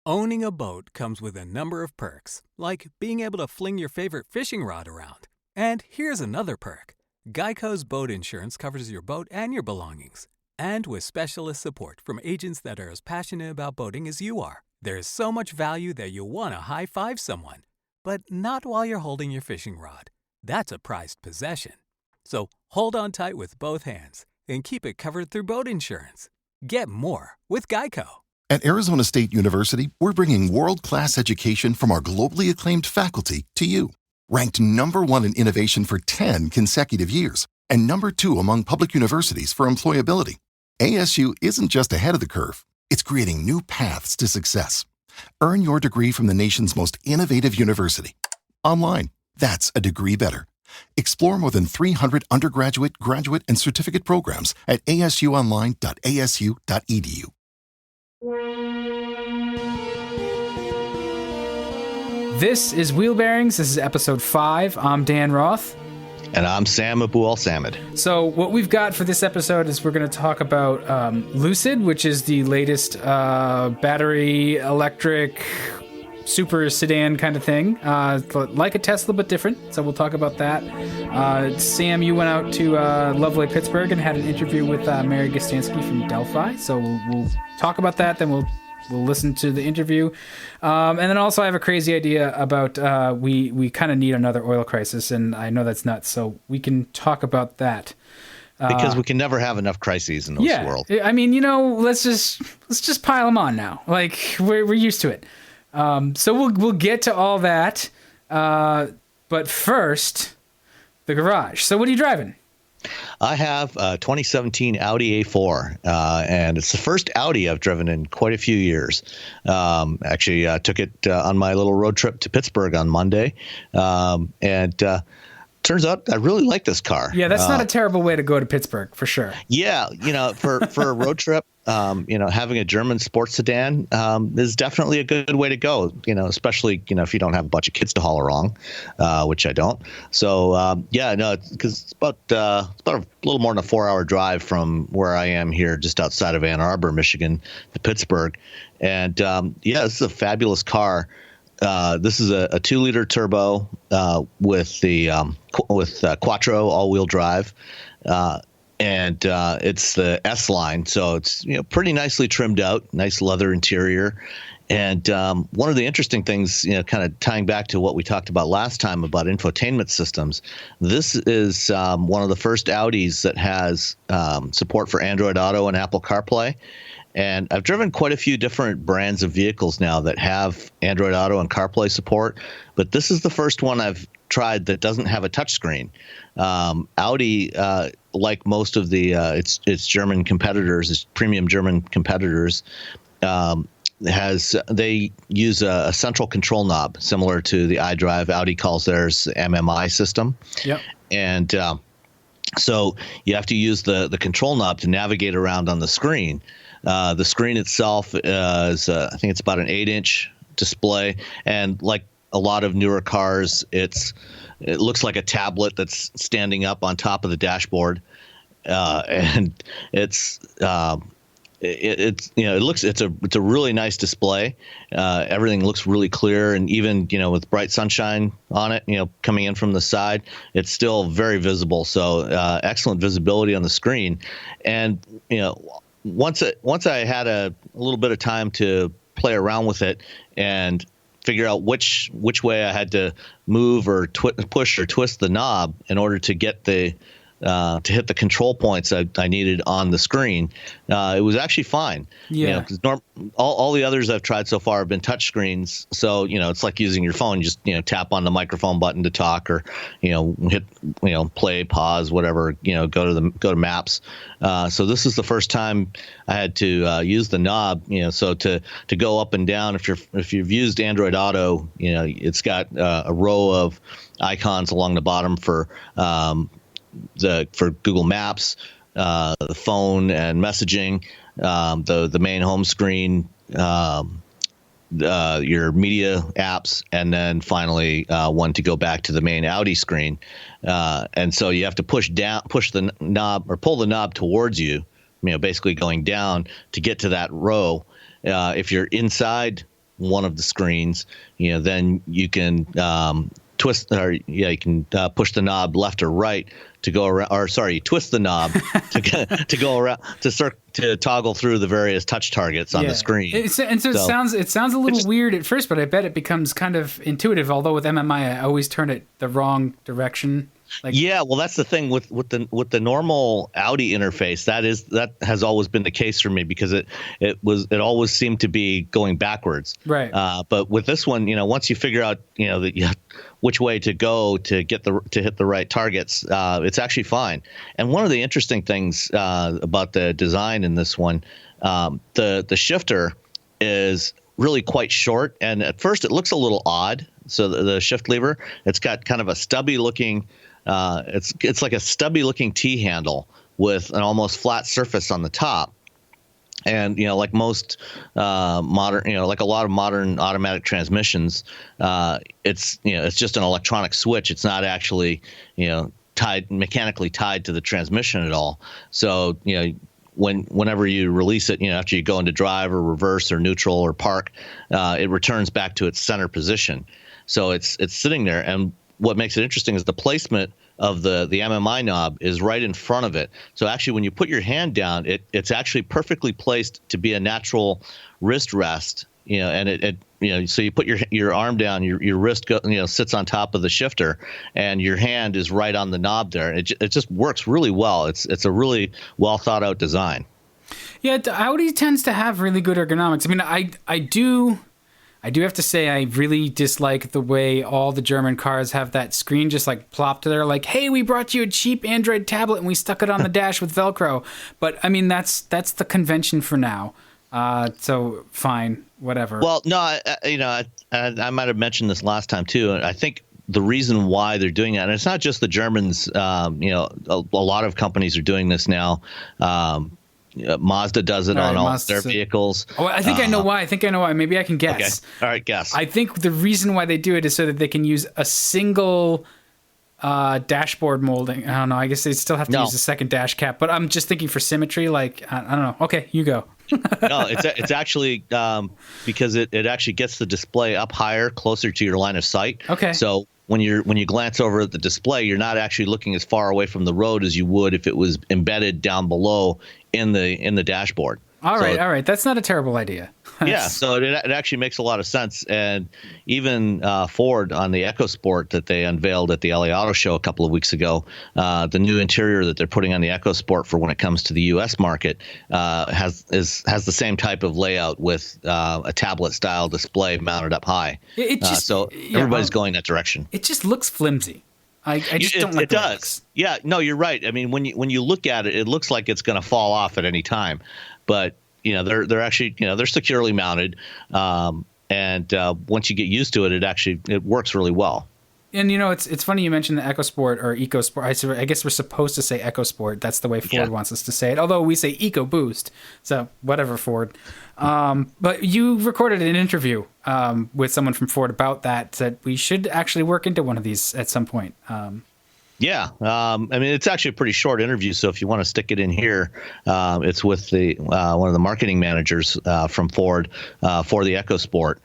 Owning a boat comes with a number of perks, like being able to fling your favorite fishing rod around. And here's another perk. Geico's boat insurance covers your boat and your belongings. And with specialist support from agents that are as passionate about boating as you are, there's so much value that you'll want to high-five someone. But not while you're holding your fishing rod. That's a prized possession. So hold on tight with both hands and keep it covered through boat insurance. Get more with Geico. At Arizona State University, we're bringing world-class education from our globally acclaimed faculty to you. Ranked #1 in innovation for 10 consecutive years and #2 among public universities for employability. ASU isn't just ahead of the curve, it's creating new paths to success. Earn your degree from the nation's most innovative university. Online, that's a degree better. Explore more than 300 undergraduate, graduate, and certificate programs at asuonline.asu.edu. This is Wheelbearings. This is episode 5. I'm Dan Roth. And I'm Sam Abu Al-Samad. So what we've got for this episode is we're going to talk about Lucid, which is the latest battery electric super sedan kind of thing, like a Tesla but different. So we'll talk about that. Sam, you went out to lovely Pittsburgh and had an interview with Mary Gostansky from Delphi. So we'll talk about that. Then we'll listen to the interview. And then also I have a crazy idea about we kind of need another oil crisis, and I know that's nuts. So we can talk about that. Because we can never have enough crises in this world. I mean, let's just pile them on now. Like we're used to it. So we'll get to all that. But first, the garage. So what are you driving? I have a 2017 Audi A4, and it's the first Audi I've driven in quite a few years. Actually, I took it on my little road trip to Pittsburgh on Monday, and turns out I really like this car. Yeah, that's not a terrible way to go to Pittsburgh, for sure. Yeah, for a road trip, having a German sports sedan is definitely a good way to go, especially, if you don't have a bunch of kids to haul along, which I don't. So, because it's about a little more than a 4-hour drive from where I am here, just outside of Ann Arbor, Michigan, to Pittsburgh. And, this is a fabulous car. This is a 2-liter turbo with Quattro all-wheel drive, and it's the S line, so it's pretty nicely trimmed out, nice leather interior. And one of the interesting things, kind of tying back to what we talked about last time about infotainment systems, this is one of the first Audis that has support for Android Auto and Apple CarPlay. And I've driven quite a few different brands of vehicles now that have Android Auto and CarPlay support, but this is the first one I've tried that doesn't have a touchscreen. Audi, like most of the its German competitors, its premium German competitors, they use a central control knob similar to the iDrive. Audi calls theirs MMI system. Yep. And so you have to use the control knob to navigate around on the screen. The screen itself is, I think it's about an 8-inch display, and like a lot of newer cars, it looks like a tablet that's standing up on top of the dashboard, and it's a really nice display. Everything looks really clear, and even with bright sunshine on it, coming in from the side, it's still very visible. So excellent visibility on the screen, and once I had a little bit of time to play around with it and figure out which way I had to move or push or twist the knob in order to get to hit the control points I needed on the screen, it was actually fine. Yeah. 'Cause all the others I've tried so far have been touch screens. So, it's like using your phone. You just, tap on the microphone button to talk, or, hit, play, pause, whatever, go to maps. So this is the first time I had to use the knob, so to go up and down. If you've used Android Auto, it's got a row of icons along the bottom for Google Maps, the phone and messaging, the main home screen, your media apps, and then finally one to go back to the main Audi screen. And so you have to push the knob or pull the knob towards you, basically going down to get to that row. If you're inside one of the screens, then you can push the knob left or right to go around, or sorry, twist the knob to go around to toggle through the various touch targets on the screen. It sounds a little weird at first, but I bet it becomes kind of intuitive. Although with MMI, I always turn it the wrong direction. Well, that's the thing with the normal Audi interface. That has always been the case for me, because it always seemed to be going backwards. Right. But with this one, once you figure out which way to go to hit the right targets, it's actually fine. And one of the interesting things about the design in this one, the shifter is really quite short, and at first it looks a little odd. So the shift lever, it's got kind of a stubby looking. It's like a stubby looking T handle with an almost flat surface on the top. And, like most modern, like a lot of modern automatic transmissions, it's just an electronic switch. It's not actually, mechanically tied to the transmission at all. So, whenever you release it, after you go into drive or reverse or neutral or park, it returns back to its center position. So it's sitting there. And what makes it interesting is the placement of the MMI knob is right in front of it. So actually, when you put your hand down, it's actually perfectly placed to be a natural wrist rest. And so you put your arm down, your wrist sits on top of the shifter, and your hand is right on the knob there. It just works really well. It's a really well thought out design. Yeah, Audi tends to have really good ergonomics. I mean, I do have to say I really dislike the way all the German cars have that screen just like plopped there, like, hey, we brought you a cheap Android tablet and we stuck it on the dash with Velcro. But I mean, that's the convention for now. So fine, whatever. Well, no, I might have mentioned this last time too. I think the reason why they're doing that, and it's not just the Germans. A lot of companies are doing this now. Mazda does it on all their vehicles. Oh, I think I know why. Maybe I can guess. Okay. All right, guess. I think the reason why they do it is so that they can use a single dashboard molding. I don't know. I guess they still have to use a second dash cap. But I'm just thinking for symmetry. Like, I don't know. Okay, you go. No, it's actually because it actually gets the display up higher, closer to your line of sight. Okay. So when you glance over at the display, you're not actually looking as far away from the road as you would if it was embedded down below in the dashboard. All right. That's not a terrible idea. Yeah, so it actually makes a lot of sense. And even Ford on the EcoSport that they unveiled at the LA Auto Show a couple of weeks ago, the new interior that they're putting on the EcoSport for when it comes to the U.S. market has the same type of layout with a tablet-style display mounted up high. So everybody's going that direction. It just looks flimsy. I just don't like it. It does. Looks. Yeah, no, you're right. I mean, when you look at it, it looks like it's going to fall off at any time, but they're actually they're securely mounted, and once you get used to it, it works really well. And it's funny you mentioned the EcoSport or EcoSport. I guess we're supposed to say EcoSport. That's the way Ford wants us to say it. Although we say EcoBoost, so whatever, Ford. But you recorded an interview with someone from Ford about that we should actually work into one of these at some point. Yeah, I mean, it's actually a pretty short interview, so if you want to stick it in here, it's with one of the marketing managers from Ford for the EcoSport.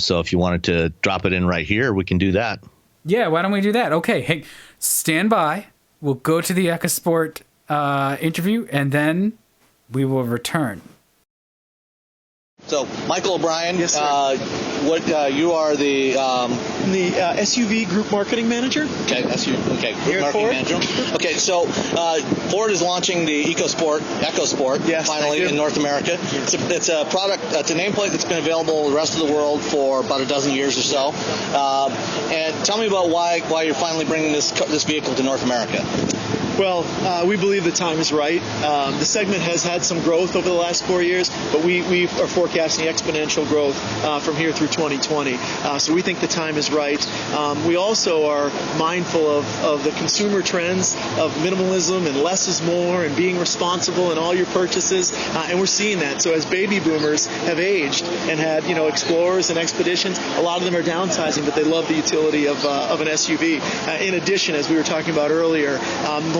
So if you wanted to drop it in right here, we can do that. Yeah, why don't we do that? Okay, hey, stand by. We'll go to the EcoSport interview, and then we will return. So, Michael O'Brien, yes, you are the SUV group marketing manager. Okay, group marketing manager. Okay, so Ford is launching the EcoSport, finally in North America. It's a product. It's a nameplate that's been available the rest of the world for about a dozen years or so. And tell me about why you're finally bringing this vehicle to North America. Well, we believe the time is right. The segment has had some growth over the last 4 years, but we are forecasting exponential growth from here through 2020. So we think the time is right. We also are mindful of the consumer trends of minimalism and less is more and being responsible in all your purchases, and we're seeing that. So as baby boomers have aged and had Explorers and Expeditions, a lot of them are downsizing, but they love the utility of an SUV. In addition, as we were talking about earlier,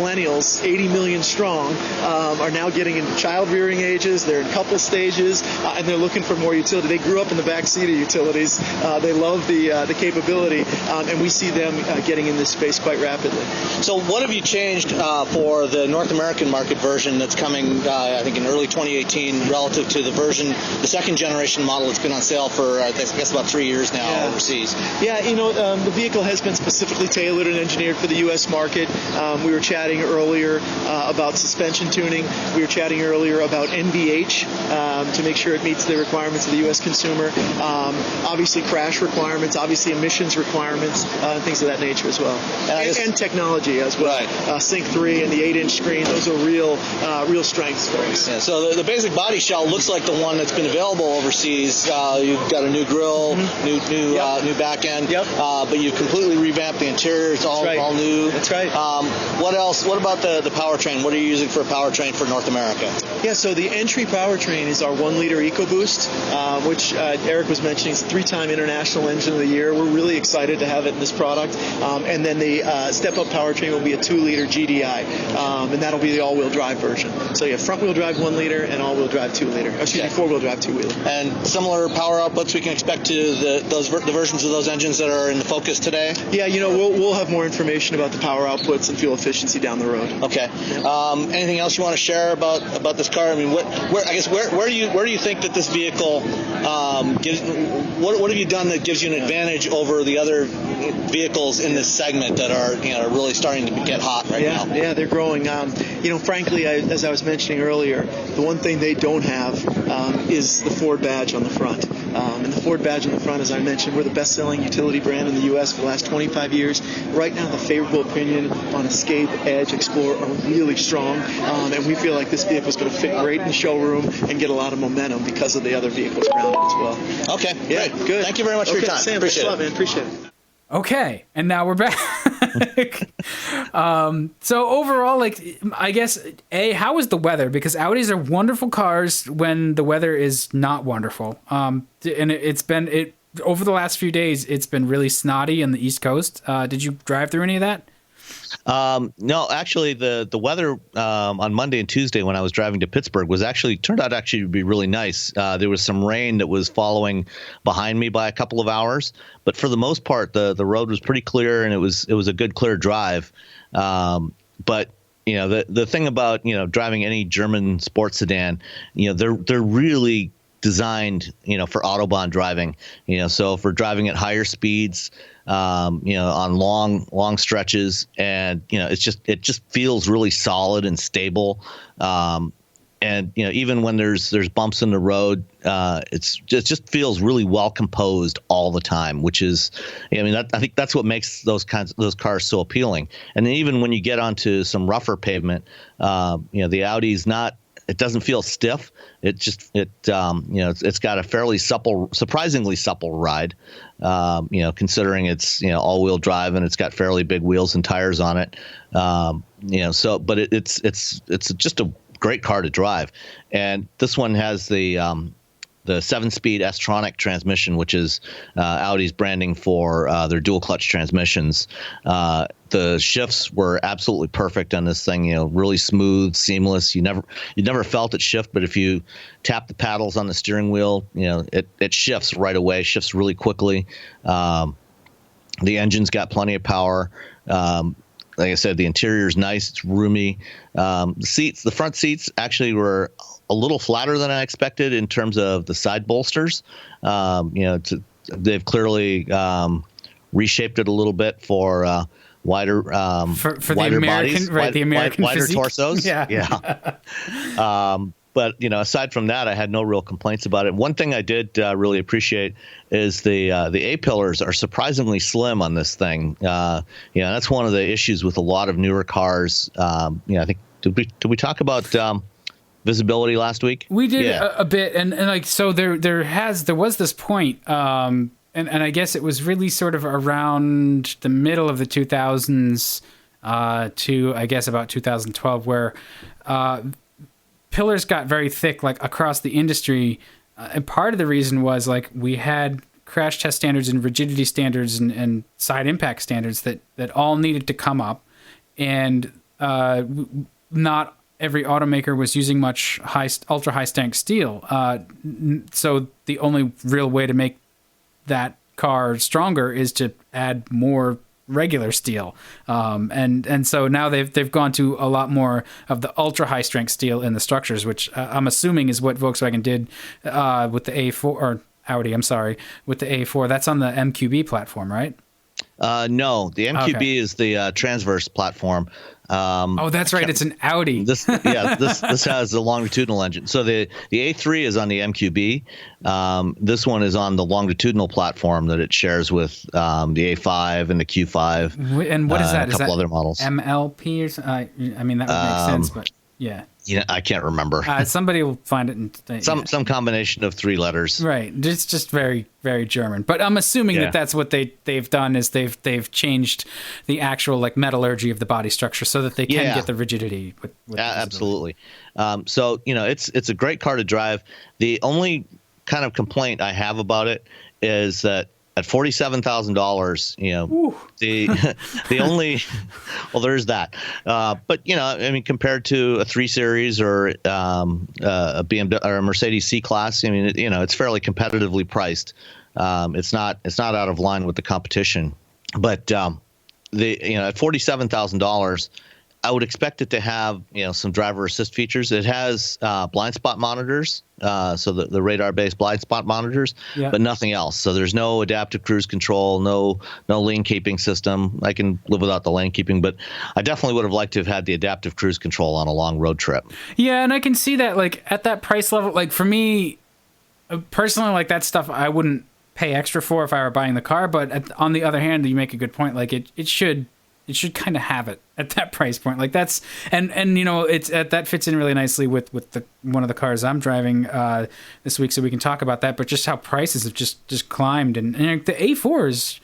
millennials, 80 million strong, are now getting into child rearing ages. They're in couple stages, and they're looking for more utility. They grew up in the back seat of utilities. They love the capability, and we see them getting in this space quite rapidly. So what have you changed for the North American market version that's coming, I think, in early 2018 relative to the second generation model that's been on sale for, I guess, about 3 years now overseas? Yeah, the vehicle has been specifically tailored and engineered for the U.S. market. We were chatting earlier about suspension tuning. We were chatting earlier about NVH to make sure it meets the requirements of the U.S. consumer. Obviously crash requirements, obviously emissions requirements, things of that nature as well. And technology as well. Right. Sync 3 and the 8-inch screen, those are real strengths for us. Yeah, so the basic body shell looks like the one that's been available overseas. You've got a new grille, new back end, but you've completely revamped the interior. It's all new. That's right. What else? What about the powertrain? What are you using for a powertrain for North America? Yeah, so the entry powertrain is our 1-liter EcoBoost, which Eric was mentioning is a 3-time International Engine of the Year. We're really excited to have it in this product. And then the step-up powertrain will be a 2-liter GDI, and that'll be the all-wheel drive version. So you have front-wheel drive 1-liter and all-wheel drive 2-liter. Excuse me, 4-wheel drive 2-wheeler. And similar power outputs we can expect to the versions of those engines that are in the Focus today? Yeah, we'll have more information about the power outputs and fuel efficiency down the road. Okay. Anything else you want to share about this car? I mean, where do you think that this vehicle gives? What have you done that gives you an advantage over the other vehicles in this segment that are really starting to get hot right now? Yeah, they're growing. Frankly, as I was mentioning earlier, the one thing they don't have is the Ford badge on the front. And the Ford badge on the front, as I mentioned, we're the best-selling utility brand in the U.S. for the last 25 years. Right now, the favorable opinion on Escape, Edge, Explorer are really strong, and we feel like this vehicle is going to fit great in the showroom and get a lot of momentum because of the other vehicles around it as well. Okay, yeah, great. Good. Thank you very much for your time. Sam, appreciate thanks a lot, man. Appreciate it. Okay, and now we're back. So overall, I guess, how is the weather? Because Audis are wonderful cars when the weather is not wonderful. And it's been over the last few days, it's been really snotty on the East Coast. Did you drive through any of that? No, actually, the weather on Monday and Tuesday when I was driving to Pittsburgh turned out to be really nice. There was some rain that was following behind me by a couple of hours, but for the most part, the road was pretty clear and it was a good clear drive. But the thing about driving any German sports sedan, they're really designed for Autobahn driving. So for driving at higher speeds, on long stretches, and it just feels really solid and stable. And even when there's bumps in the road, it just feels really well composed all the time, which is, I think that's what makes those cars so appealing. And then even when you get onto some rougher pavement, the Audi's not. It doesn't feel stiff. It's got a fairly surprisingly supple ride, considering it's all-wheel drive and it's got fairly big wheels and tires on it. But it's just a great car to drive. And this one has the 7-speed S-tronic transmission, which is Audi's branding for their dual clutch transmissions. The shifts were absolutely perfect on this thing. Really smooth, seamless. You never felt it shift, but if you tap the paddles on the steering wheel, it shifts right away. Shifts really quickly. The engine's got plenty of power. Like I said, the interior's nice. It's roomy. The front seats actually were a little flatter than I expected in terms of the side bolsters. They've clearly reshaped it a little bit for wider for wider the American, bodies, right? The American wider physique. torsos. Yeah. But aside from that, I had no real complaints about it. One thing I did really appreciate is the A-pillars are surprisingly slim on this thing. That's one of the issues with a lot of newer cars. I think did we talk about visibility last week? We did a bit, and so there was this point, and I guess it was really sort of around the middle of the 2000s to I guess about 2012, where pillars got very thick, across the industry, and part of the reason was we had crash test standards and rigidity standards and side impact standards that all needed to come up, and not every automaker was using much ultra high strength steel. So the only real way to make that car stronger is to add more regular steel. And so now they've gone to a lot more of the ultra high strength steel in the structures, which I'm assuming is what Volkswagen did with the A4, or Audi, I'm sorry, with the A4. That's on the MQB platform, right? No, the MQB is the transverse platform. That's right. It's an Audi. This has a longitudinal engine. So the A3 is on the MQB. This one is on the longitudinal platform that it shares with the A5 and the Q5. And what is that? A couple other models. MLP or something? I mean, that would make sense, but yeah. I can't remember. Somebody will find it. Some combination of 3 letters. Right. It's just very, very German. But I'm assuming that that's what they've done is they've changed the actual like metallurgy of the body structure so that they can get the rigidity. With absolutely. So it's a great car to drive. The only kind of complaint I have about it is that at $47,000, the only, well, there's that. But I mean, compared to a 3 Series or a BMW or a Mercedes C-Class, I mean, it's fairly competitively priced. It's not out of line with the competition. But at $47,000, I would expect it to have some driver assist features. It has blind spot monitors, so the radar-based blind spot monitors, but nothing else. So there's no adaptive cruise control, no lane keeping system. I can live without the lane keeping, but I definitely would have liked to have had the adaptive cruise control on a long road trip. Yeah, and I can see that like at that price level. Like for me personally, like that stuff I wouldn't pay extra for if I were buying the car. But on the other hand, you make a good point. Like it should kind of have it at that price point. Like that's and it's that fits in really nicely with the one of the cars I'm driving this week, so we can talk about that. But just how prices have just climbed, and the A4 is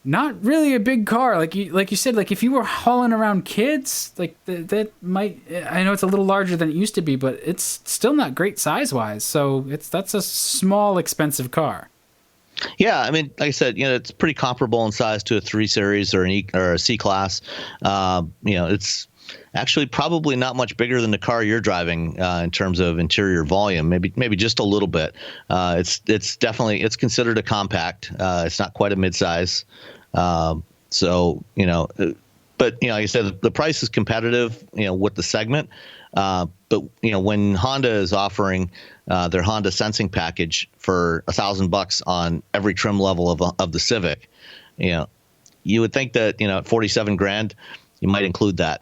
not really a big car. Like you said, like if you were hauling around kids, like that might. I know it's a little larger than it used to be, but it's still not great size wise. So that's a small, expensive car. Yeah, I mean, like I said, it's pretty comparable in size to a 3 Series or a C-Class. It's actually probably not much bigger than the car you're driving in terms of interior volume. Maybe just a little bit. It's definitely considered a compact. It's not quite a midsize. But like I said, the price is competitive, with the segment. But when Honda is offering their Honda Sensing package for $1,000 on every trim level of the Civic, you would think that at $47,000 you might include that.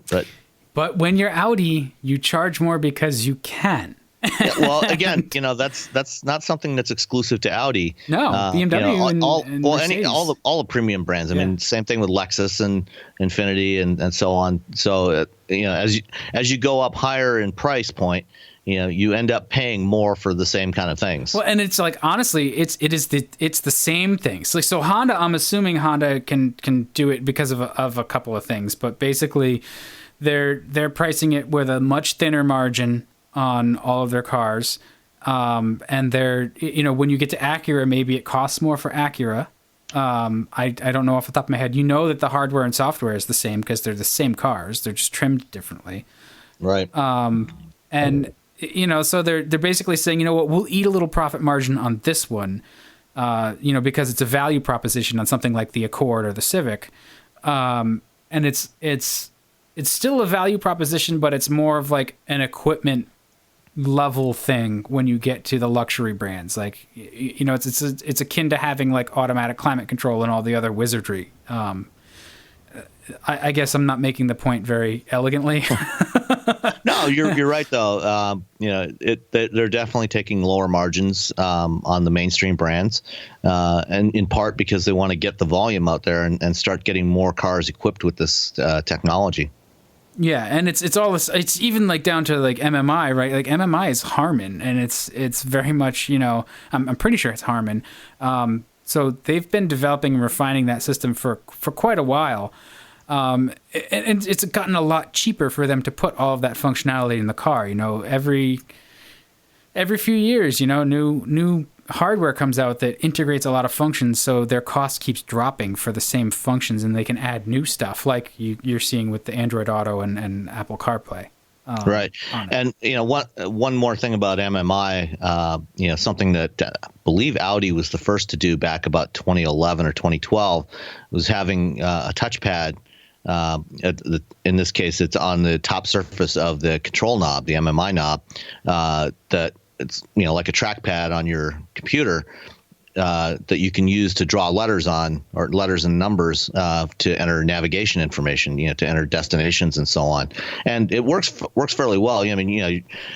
But when you're Audi, you charge more because you can. Yeah, well, again, that's not something that's exclusive to Audi. No, BMW and Mercedes. all the premium brands. I mean, same thing with Lexus and Infiniti and so on. So as you go up higher in price point, you end up paying more for the same kind of things. Well, and it's like honestly, it's the same things. Like so, Honda. I'm assuming Honda can do it because of a couple of things, but basically, they're pricing it with a much thinner margin on all of their cars, and they're when you get to Acura, maybe it costs more for Acura. I don't know off the top of my head. That the hardware and software is the same because they're the same cars. They're just trimmed differently, right? And so they're basically saying, we'll eat a little profit margin on this one, because it's a value proposition on something like the Accord or the Civic, and it's still a value proposition, but it's more of like an equipment level thing when you get to the luxury brands. Like it's akin to having like automatic climate control and all the other wizardry. I guess I'm not making the point very elegantly. No, you're right though. They're definitely taking lower margins on the mainstream brands, and in part because they want to get the volume out there and start getting more cars equipped with this technology. Yeah, and it's all this. It's even like down to like MMI, right? Like MMI is Harman, and it's very much I'm pretty sure it's Harman. So they've been developing and refining that system for quite a while, and it's gotten a lot cheaper for them to put all of that functionality in the car. Every few years, new hardware comes out that integrates a lot of functions, so their cost keeps dropping for the same functions, and they can add new stuff like you're seeing with the Android Auto and Apple CarPlay. Right. And, one more thing about MMI, something that I believe Audi was the first to do back about 2011 or 2012 was having a touchpad. In this case, it's on the top surface of the control knob, the MMI knob, that it's, like a trackpad on your computer, that you can use to draw letters on, or letters and numbers, to enter navigation information, to enter destinations and so on. And it works fairly well. I mean,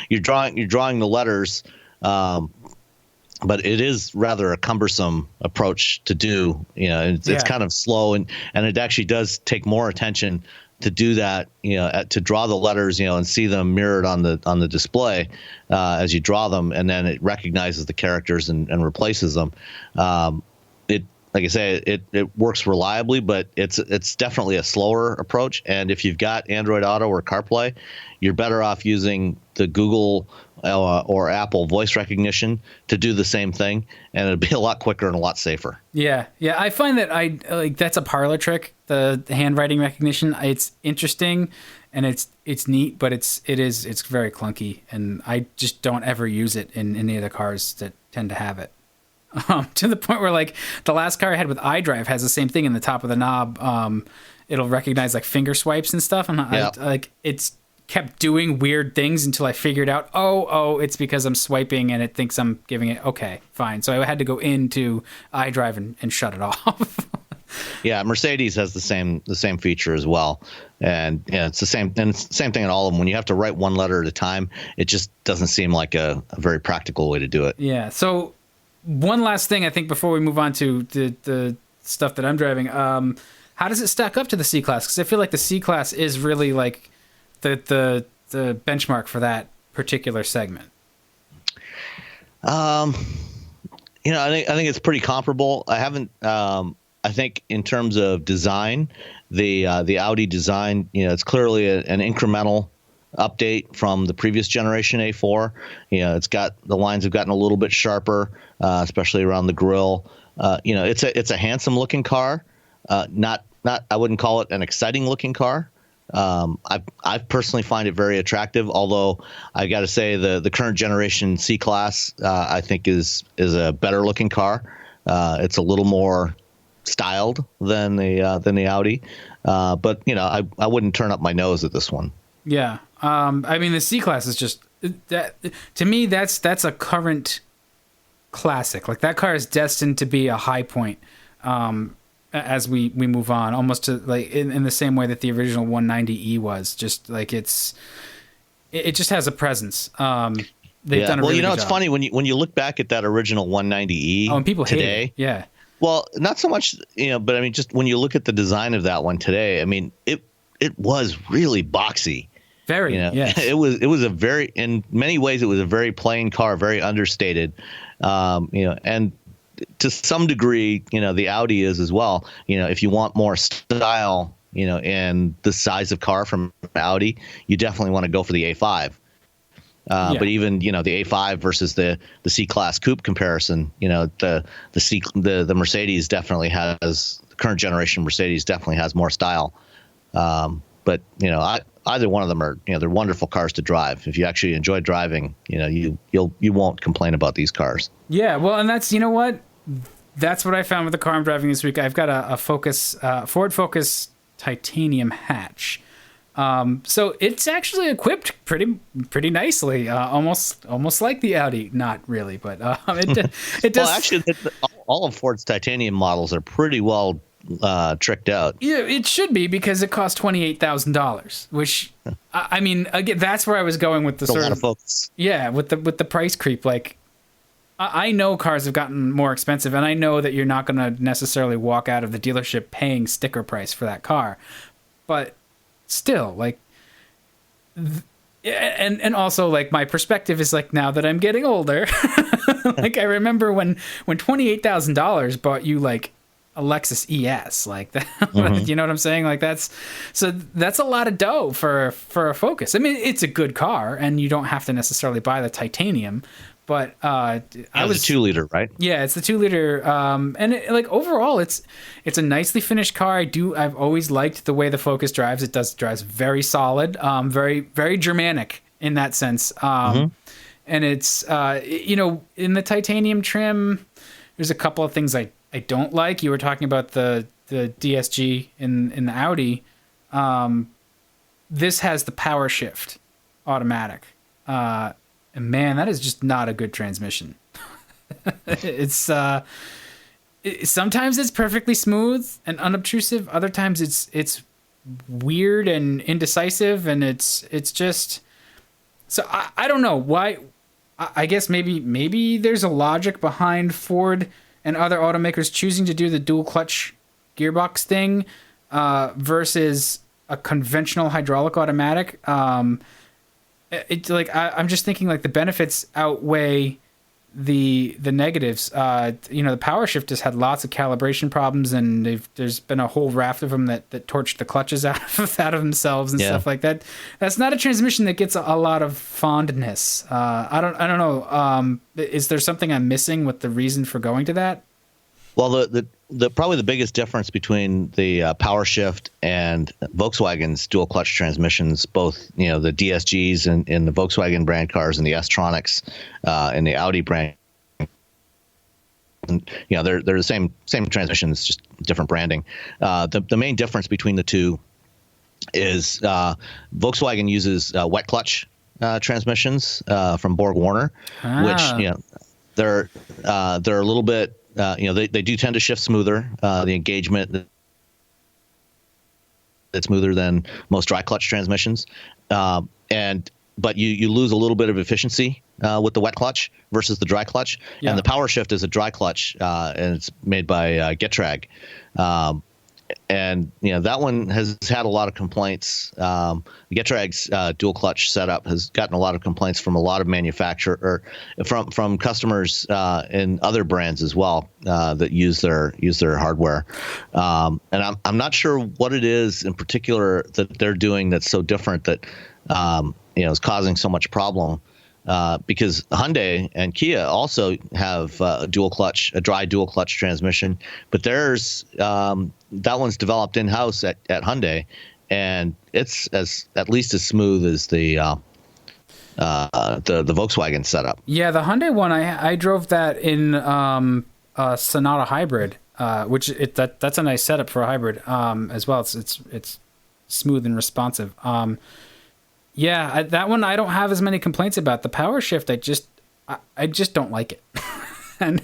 you're drawing the letters, but it is rather a cumbersome approach to do. It's kind of slow, and it actually does take more attention to do that, to draw the letters, and see them mirrored on the display as you draw them, and then it recognizes the characters and replaces them. Like I say, it works reliably, but it's definitely a slower approach. And if you've got Android Auto or CarPlay, you're better off using the Google or Apple voice recognition to do the same thing, and it'll be a lot quicker and a lot safer. Yeah. I find that that's a parlor trick, the handwriting recognition. It's interesting and it's neat, but it's very clunky, and I just don't ever use it in any of the cars that tend to have it. To the point where, like, the last car I had with iDrive has the same thing in the top of the knob. It'll recognize like finger swipes and stuff, and it's kept doing weird things until I figured out, it's because I'm swiping and it thinks I'm giving it. Okay, fine. So I had to go into iDrive and shut it off. Yeah, Mercedes has the same feature as well, and it's the same thing in all of them. When you have to write one letter at a time, it just doesn't seem like a very practical way to do it. Yeah. So one last thing, I think, before we move on to the stuff that I'm driving, how does it stack up to the C-Class? Because I feel like the C-Class is really like the benchmark for that particular segment. I think it's pretty comparable. I haven't. I think in terms of design, the Audi design, it's clearly an incremental update from the previous generation A4. It's got, the lines have gotten a little bit sharper, especially around the grille. It's a handsome looking car. Not I wouldn't call it an exciting looking car. I personally find it very attractive, although I got to say the current generation C-Class I think is a better looking car. It's a little more styled than the Audi, but I wouldn't turn up my nose at this one. Yeah, I mean the C-Class is just that, to me that's a current classic. Like, that car is destined to be a high point as we move on, almost to like in the same way that the original 190E was. Just like it just has a presence. They've done a really good job. It's funny when you look back at that original 190E and people today. Hate it. Yeah. Well, not so much, but I mean, just when you look at the design of that one today, I mean, it was really boxy. Very, yes. It was a very, in many ways, it was a very plain car, very understated, and to some degree, the Audi is as well. If you want more style, in the size of car from Audi, you definitely want to go for the A5. But even, the A5 versus the C-Class coupe comparison, the Mercedes definitely has, the current generation Mercedes definitely has more style. But either one of them are, they're wonderful cars to drive. If you actually enjoy driving, you won't complain about these cars. Yeah, well, and that's, that's what I found with the car I'm driving this week. I've got a Ford Focus titanium hatch. So it's actually equipped pretty nicely, almost like the Audi. Not really, but it does. Well, actually, all of Ford's titanium models are pretty well tricked out. Yeah, it should be, because it cost $28,000, which I mean, again, that's where I was going with the It's sort a lot of folks. Yeah, with the price creep. Like, I know cars have gotten more expensive, and I know that you're not going to necessarily walk out of the dealership paying sticker price for that car, but still, like, and also, like, my perspective is, like, now that I'm getting older, like, I remember when $28,000 bought you, like, a Lexus ES, like that. Mm-hmm. You know what I'm saying? Like, that's a lot of dough for a Focus. I mean, it's a good car, and you don't have to necessarily buy the titanium, But I was a 2-liter, right? Yeah, it's the 2-liter, and like overall, it's a nicely finished car. I've always liked the way the Focus drives. It drives very solid, very very Germanic in that sense. And it's in the titanium trim, there's a couple of things I don't like. You were talking about the DSG in the Audi. This has the power shift automatic. And man, that is just not a good transmission. It's sometimes it's perfectly smooth and unobtrusive. Other times it's weird and indecisive, and it's just. So I don't know why. I guess maybe there's a logic behind Ford and other automakers choosing to do the dual clutch gearbox thing versus a conventional hydraulic automatic. It's like I'm just thinking like the benefits outweigh the negatives. The power shift has had lots of calibration problems, and there's been a whole raft of them that torched the clutches out of themselves and stuff like that. That's not a transmission that gets a lot of fondness. I don't know. Is there something I'm missing with the reason for going to that? Well, the probably the biggest difference between the power shift and Volkswagen's dual clutch transmissions, both the DSGs in the Volkswagen brand cars and the S-Tronics in the Audi brand, they're the same transmissions, just different branding. The main difference between the two is Volkswagen uses wet clutch transmissions from Borg Warner, which they're a little bit. They do tend to shift smoother. The engagement it's smoother than most dry clutch transmissions, but you lose a little bit of efficiency with the wet clutch versus the dry clutch. And the power shift is a dry clutch, and it's made by Getrag. And that one has had a lot of complaints. Getrag's dual clutch setup has gotten a lot of complaints from a lot of manufacturer or from customers in other brands as well that use their hardware. And I'm not sure what it is in particular that they're doing that's so different that is causing so much problem. Because Hyundai and Kia also have a dry dual clutch transmission, but theirs that one's developed in house at Hyundai, and it's at least as smooth as the Volkswagen setup. Yeah, the Hyundai one I drove that in Sonata Hybrid, which that's a nice setup for a hybrid as well. It's smooth and responsive. Yeah, that one I don't have as many complaints about. The power shift, I just don't like it. I'm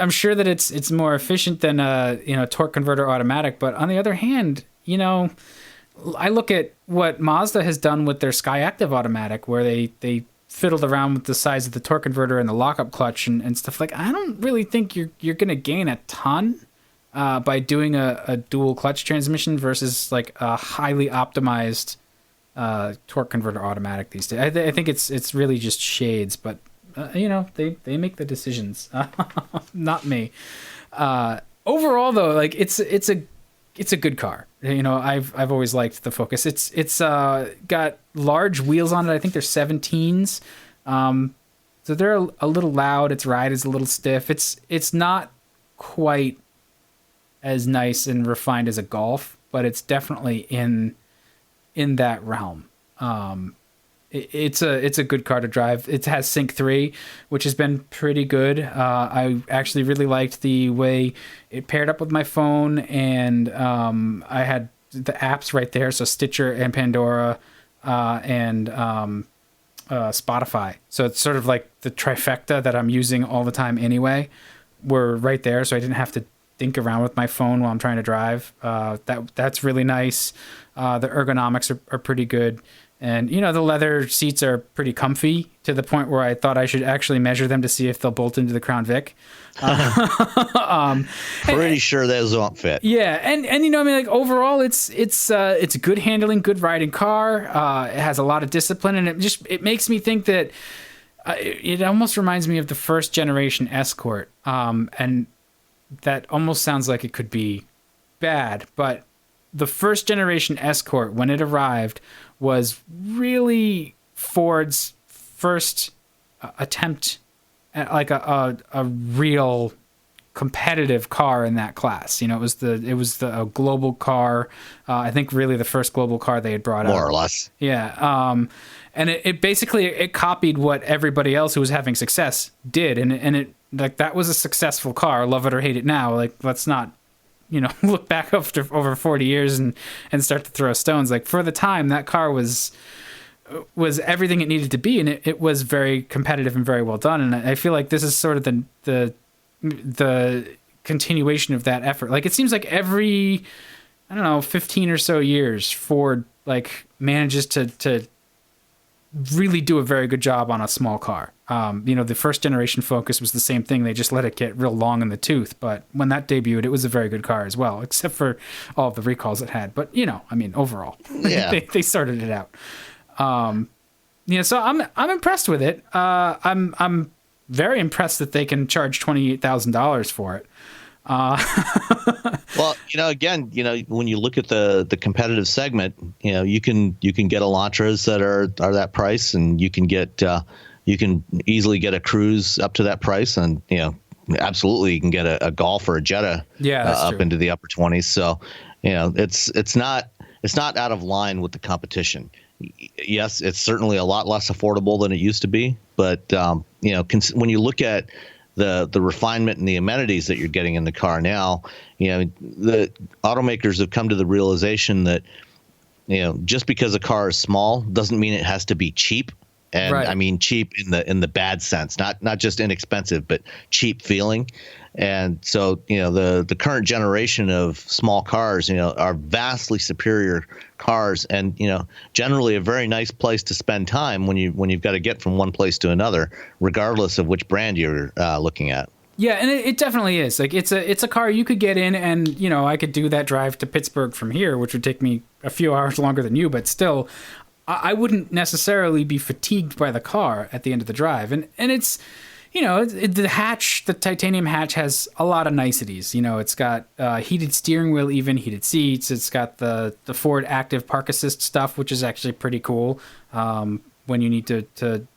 sure that it's more efficient than a torque converter automatic. But on the other hand, I look at what Mazda has done with their Skyactiv automatic, where they fiddled around with the size of the torque converter and the lockup clutch and stuff like. I don't really think you're going to gain a ton by doing a dual clutch transmission versus like a highly optimized torque converter automatic these days. I think it's really just shades, but they make the decisions, not me. Overall though, like it's a good car. I've always liked the Focus. It's got large wheels on it. I think they're 17s. So they're a little loud. Its ride is a little stiff. It's not quite as nice and refined as a Golf, but it's definitely in that realm. It's a good car to drive. It has Sync 3, which has been pretty good. I actually really liked the way it paired up with my phone, and I had the apps right there, so Stitcher and Pandora and Spotify. So it's sort of like the trifecta that I'm using all the time anyway were right there, so I didn't have to think around with my phone while I'm trying to drive. That's really nice. The ergonomics are pretty good. And, the leather seats are pretty comfy to the point where I thought I should actually measure them to see if they'll bolt into the Crown Vic. Pretty sure those won't fit. Yeah. And like overall it's a good handling, good riding car. It has a lot of discipline, and it makes me think that it almost reminds me of the first generation Escort. And that almost sounds like it could be bad, but the first generation Escort, when it arrived, was really Ford's first attempt at like a real competitive car in that class. You know, it was the global car. I think really the first global car they had brought out. More or less. Yeah. And it basically copied what everybody else who was having success did. And it like, that was a successful car, love it or hate it now. Like, let's not, you know, look back after over 40 years and start to throw stones. Like, for the time, that car was everything it needed to be. And it was very competitive and very well done. And I feel like this is sort of the continuation of that effort. Like, it seems like every, I don't know, 15 or so years, Ford like manages to really do a very good job on a small car. You know, the first generation Focus was the same thing. They just let it get real long in the tooth. But when that debuted, it was a very good car as well, except for all of the recalls it had. But, you know, I mean, overall, yeah. they sorted it out. You know, so I'm impressed with it. I'm very impressed that they can charge $28,000 for it. Well, you know, again, you know, when you look at the competitive segment, you know, you can get Elantras that are that price, and you can get you can easily get a Cruise up to that price, and you know, absolutely you can get a Golf or a Jetta up into the upper 20s. So, you know, it's not out of line with the competition. Yes, it's certainly a lot less affordable than it used to be, but you know, when you look at the refinement and the amenities that you're getting in the car now, you know, the automakers have come to the realization that, you know, just because a car is small doesn't mean it has to be cheap. And right. I mean cheap in the bad sense, not just inexpensive, but cheap feeling. And so, you know, the current generation of small cars, you know, are vastly superior cars, and you know, generally a very nice place to spend time when you've got to get from one place to another, regardless of which brand you're looking at. Yeah, and it definitely is. Like, it's a car you could get in, and you know, I could do that drive to Pittsburgh from here, which would take me a few hours longer than you, but still, I wouldn't necessarily be fatigued by the car at the end of the drive. And it's, you know, the hatch, the titanium hatch has a lot of niceties. You know, it's got heated steering wheel, even heated seats. It's got the Ford Active Park Assist stuff, which is actually pretty cool when you need to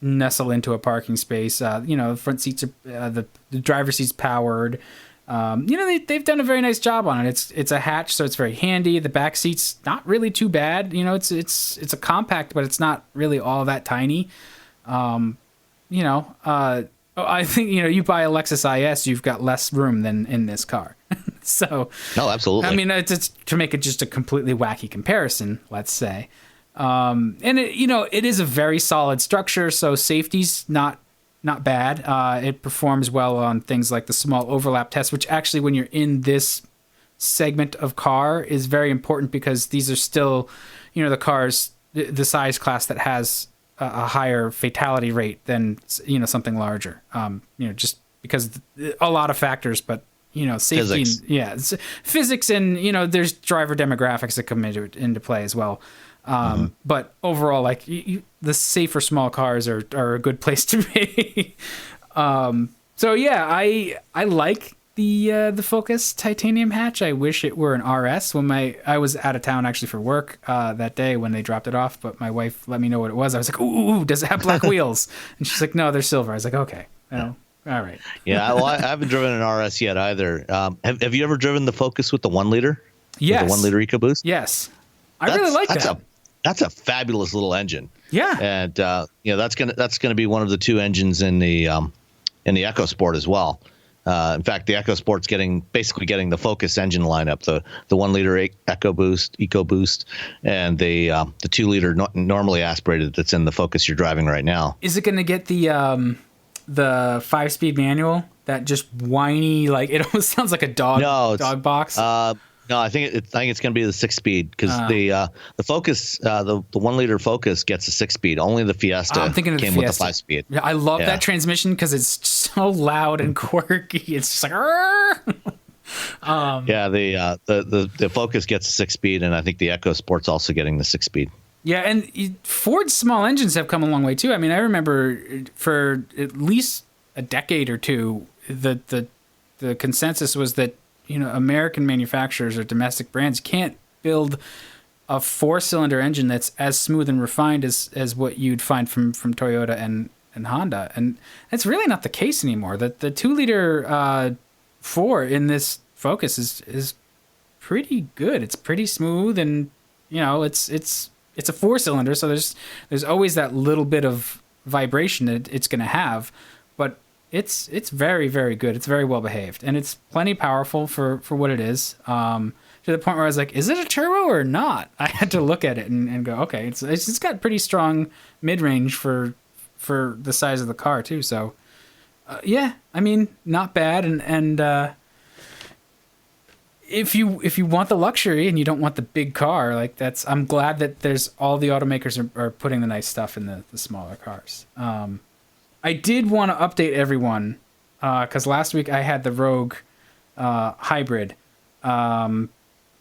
nestle into a parking space. You know, the front seats are the driver's seat's powered. You know, they've done a very nice job on it. It's a hatch, so it's very handy. The back seat's not really too bad. You know, it's a compact, but it's not really all that tiny. You know, I think, you know, you buy a Lexus IS, you've got less room than in this car. So, no, absolutely. I mean, it's to make it just a completely wacky comparison, let's say. And it, you know, it is a very solid structure, so safety's not bad. It performs well on things like the small overlap test, which actually, when you're in this segment of car, is very important, because these are still, you know, the cars, the size class that has a higher fatality rate than, you know, something larger. You know, just because a lot of factors, but you know, safety, physics, and you know, there's driver demographics that come into play as well. But overall, like the safer small cars are a good place to be. So yeah, I like the Focus titanium hatch. I wish it were an RS. When I was out of town actually for work that day when they dropped it off, but my wife let me know what it was. I was like, ooh, does it have black wheels? And she's like, no, they're silver. I was like, okay, well, all right. Yeah, well, I haven't driven an RS yet either. Have you ever driven the Focus with the 1 liter? Yes. With the 1 liter EcoBoost? Yes. I really like that. That's a fabulous little engine. Yeah. And you know, that's gonna be one of the 2 engines in the EcoSport as well. In fact, the EcoSport's basically getting the Focus engine lineup, the 1 liter EcoBoost, and the 2 liter normally aspirated that's in the Focus you're driving right now. Is it going to get the 5-speed manual? That just whiny, like, it almost sounds like a dog box. No, I think it's going to be the 6-speed, because the Focus, the 1 liter Focus gets a 6-speed. Only the Fiesta came with the 5-speed. Yeah, I love that transmission because it's so loud and quirky. It's just like, yeah, the Focus gets a 6-speed, and I think the EcoSport's also getting the 6-speed. Yeah, and Ford's small engines have come a long way too. I mean, I remember for at least a decade or two, the consensus was that, you know, American manufacturers or domestic brands can't build a 4-cylinder engine that's as smooth and refined as what you'd find from Toyota and Honda. And that's really not the case anymore. The 2-liter 4 in this Focus is pretty good. It's pretty smooth, and it's a 4-cylinder, so there's always that little bit of vibration that it's going to have, but it's very, very good. It's very well behaved, and it's plenty powerful for what it is. To the point where I was like, is it a turbo or not? I had to look at it and go, okay, it's got pretty strong mid range for the size of the car too. So yeah, I mean, not bad, and if you want the luxury and you don't want the big car, like I'm glad that there's all the automakers are putting the nice stuff in the smaller cars. I did want to update everyone because last week I had the Rogue hybrid.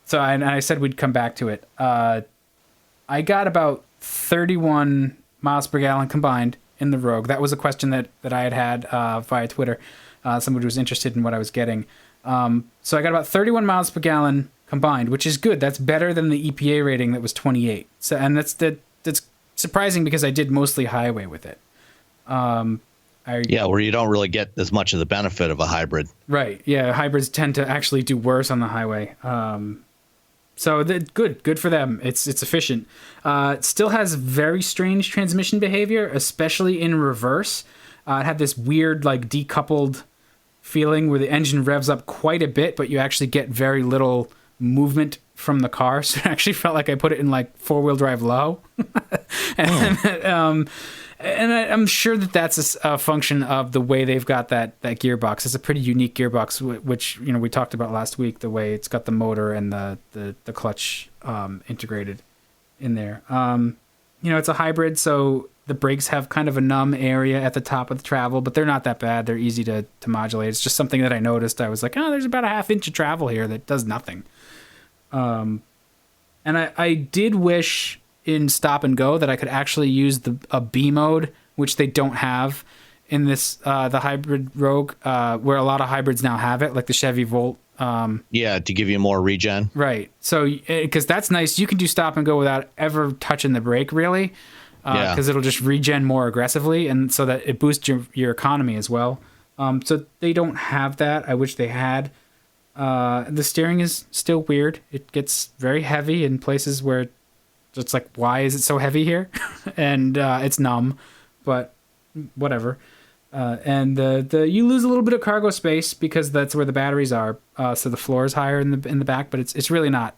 So I said we'd come back to it. I got about 31 miles per gallon combined in the Rogue. That was a question that I had via Twitter. Somebody was interested in what I was getting. So I got about 31 miles per gallon combined, which is good. That's better than the EPA rating that was 28. So, and that's surprising because I did mostly highway with it. Where you don't really get as much of the benefit of a hybrid. Right. Yeah. Hybrids tend to actually do worse on the highway. So good for them. It's efficient. It still has very strange transmission behavior, especially in reverse. It had this weird, like, decoupled feeling where the engine revs up quite a bit, but you actually get very little movement from the car. So it actually felt like I put it in like 4-wheel drive low. And I'm sure that's a function of the way they've got that gearbox. It's a pretty unique gearbox, which we talked about last week, the way it's got the motor and the clutch integrated in there. It's a hybrid, so the brakes have kind of a numb area at the top of the travel, but they're not that bad. They're easy to modulate. It's just something that I noticed. I was like, there's about a ½ inch of travel here that does nothing. And I did wish in stop and go that I could actually use a B mode, which they don't have in this the hybrid Rogue, where a lot of hybrids now have it, like the Chevy Volt. To give you more regen. Right. So because that's nice, you can do stop and go without ever touching the brake, really. Because it'll just regen more aggressively, and so that it boosts your economy as well. So they don't have that. I wish they had. The steering is still weird. It gets very heavy in places where it's like, why is it so heavy here? And it's numb, but whatever. And you lose a little bit of cargo space because that's where the batteries are. So the floor is higher in the back, but it's really not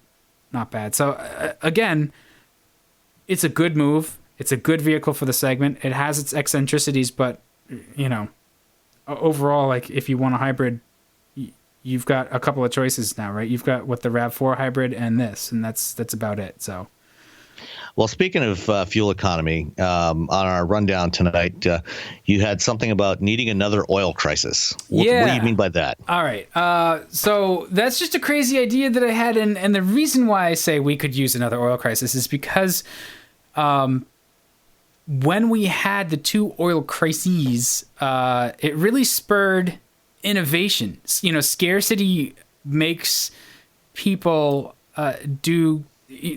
bad. So again, it's a good move. It's a good vehicle for the segment. It has its eccentricities, but overall, like, if you want a hybrid, you've got a couple of choices now, right? You've got the RAV4 hybrid and this, and that's about it. So, well, speaking of fuel economy, on our rundown tonight, you had something about needing another oil crisis. What do you mean by that? All right. So that's just a crazy idea that I had, and the reason why I say we could use another oil crisis is because when we had the 2 oil crises, it really spurred innovation. Scarcity makes people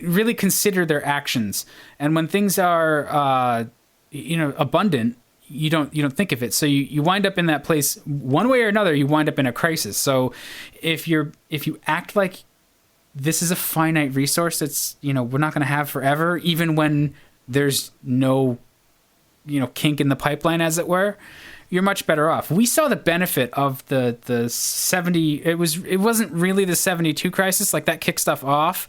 really consider their actions, and when things are abundant, you don't think of it. So you wind up in that place one way or another. You wind up in a crisis. So if you act like this is a finite resource that's we're not going to have forever, even when there's no kink in the pipeline, as it were, you're much better off. We saw the benefit of the 70. It wasn't really the 72 crisis, like that kicked stuff off,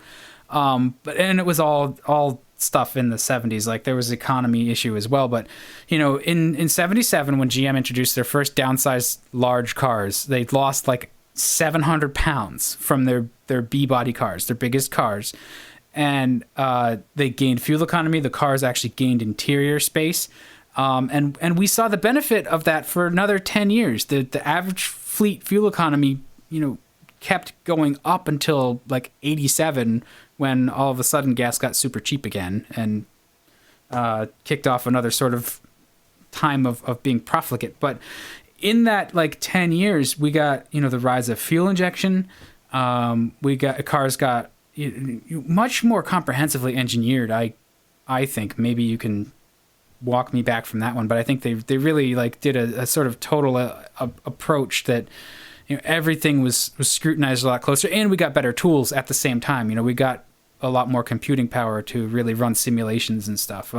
but it was all stuff in the 70s. Like there was economy issue as well. But in 77, when GM introduced their first downsized large cars, they lost like 700 pounds from their B body cars, their biggest cars. And they gained fuel economy. The cars actually gained interior space. And we saw the benefit of that for another 10 years. The average fleet fuel economy, kept going up until like 87, when all of a sudden gas got super cheap again and kicked off another sort of time of being profligate. But in that like 10 years, we got, the rise of fuel injection. Cars got, much more comprehensively engineered. I think maybe you can walk me back from that one, but I think they really like did a sort of total approach that, everything was scrutinized a lot closer, and we got better tools at the same time. We got a lot more computing power to really run simulations and stuff.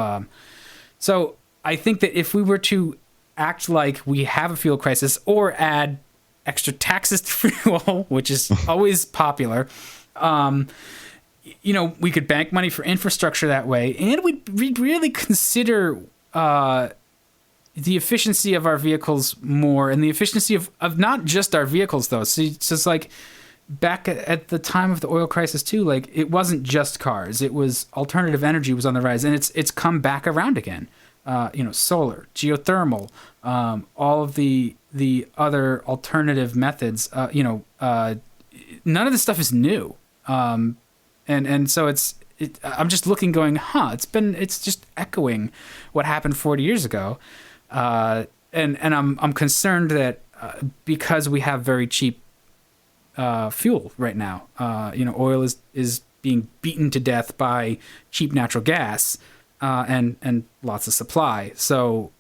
So I think that if we were to act like we have a fuel crisis or add extra taxes to fuel, which is always popular, we could bank money for infrastructure that way, and we'd really consider the efficiency of our vehicles more, and the efficiency of not just our vehicles, though. So it's just like back at the time of the oil crisis, too, like it wasn't just cars. It was alternative energy was on the rise, and it's come back around again. Solar, geothermal, all of the other alternative methods, none of this stuff is new. And so I'm just looking going, it's just echoing what happened 40 years ago. And I'm concerned that because we have very cheap fuel right now, oil is being beaten to death by cheap natural gas, and lots of supply. So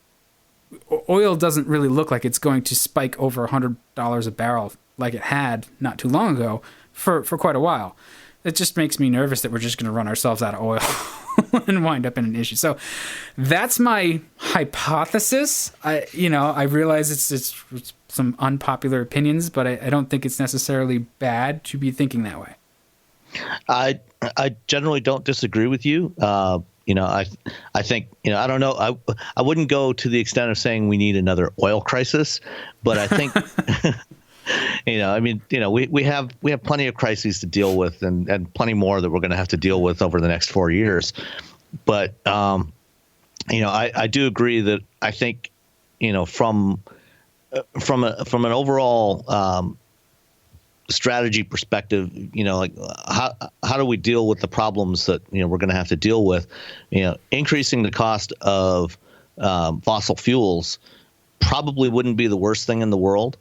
oil doesn't really look like it's going to spike over $100 a barrel like it had not too long ago for quite a while. It just makes me nervous that we're just going to run ourselves out of oil and wind up in an issue. So that's my hypothesis. I realize it's some unpopular opinions, but I don't think it's necessarily bad to be thinking that way. I generally don't disagree with you. I think, I don't know. I wouldn't go to the extent of saying we need another oil crisis, but I think, we have plenty of crises to deal with, and plenty more that we're going to have to deal with over the next 4 years. But, I do agree that I think, from an overall strategy perspective, how do we deal with the problems that we're going to have to deal with? Increasing the cost of fossil fuels probably wouldn't be the worst thing in the world.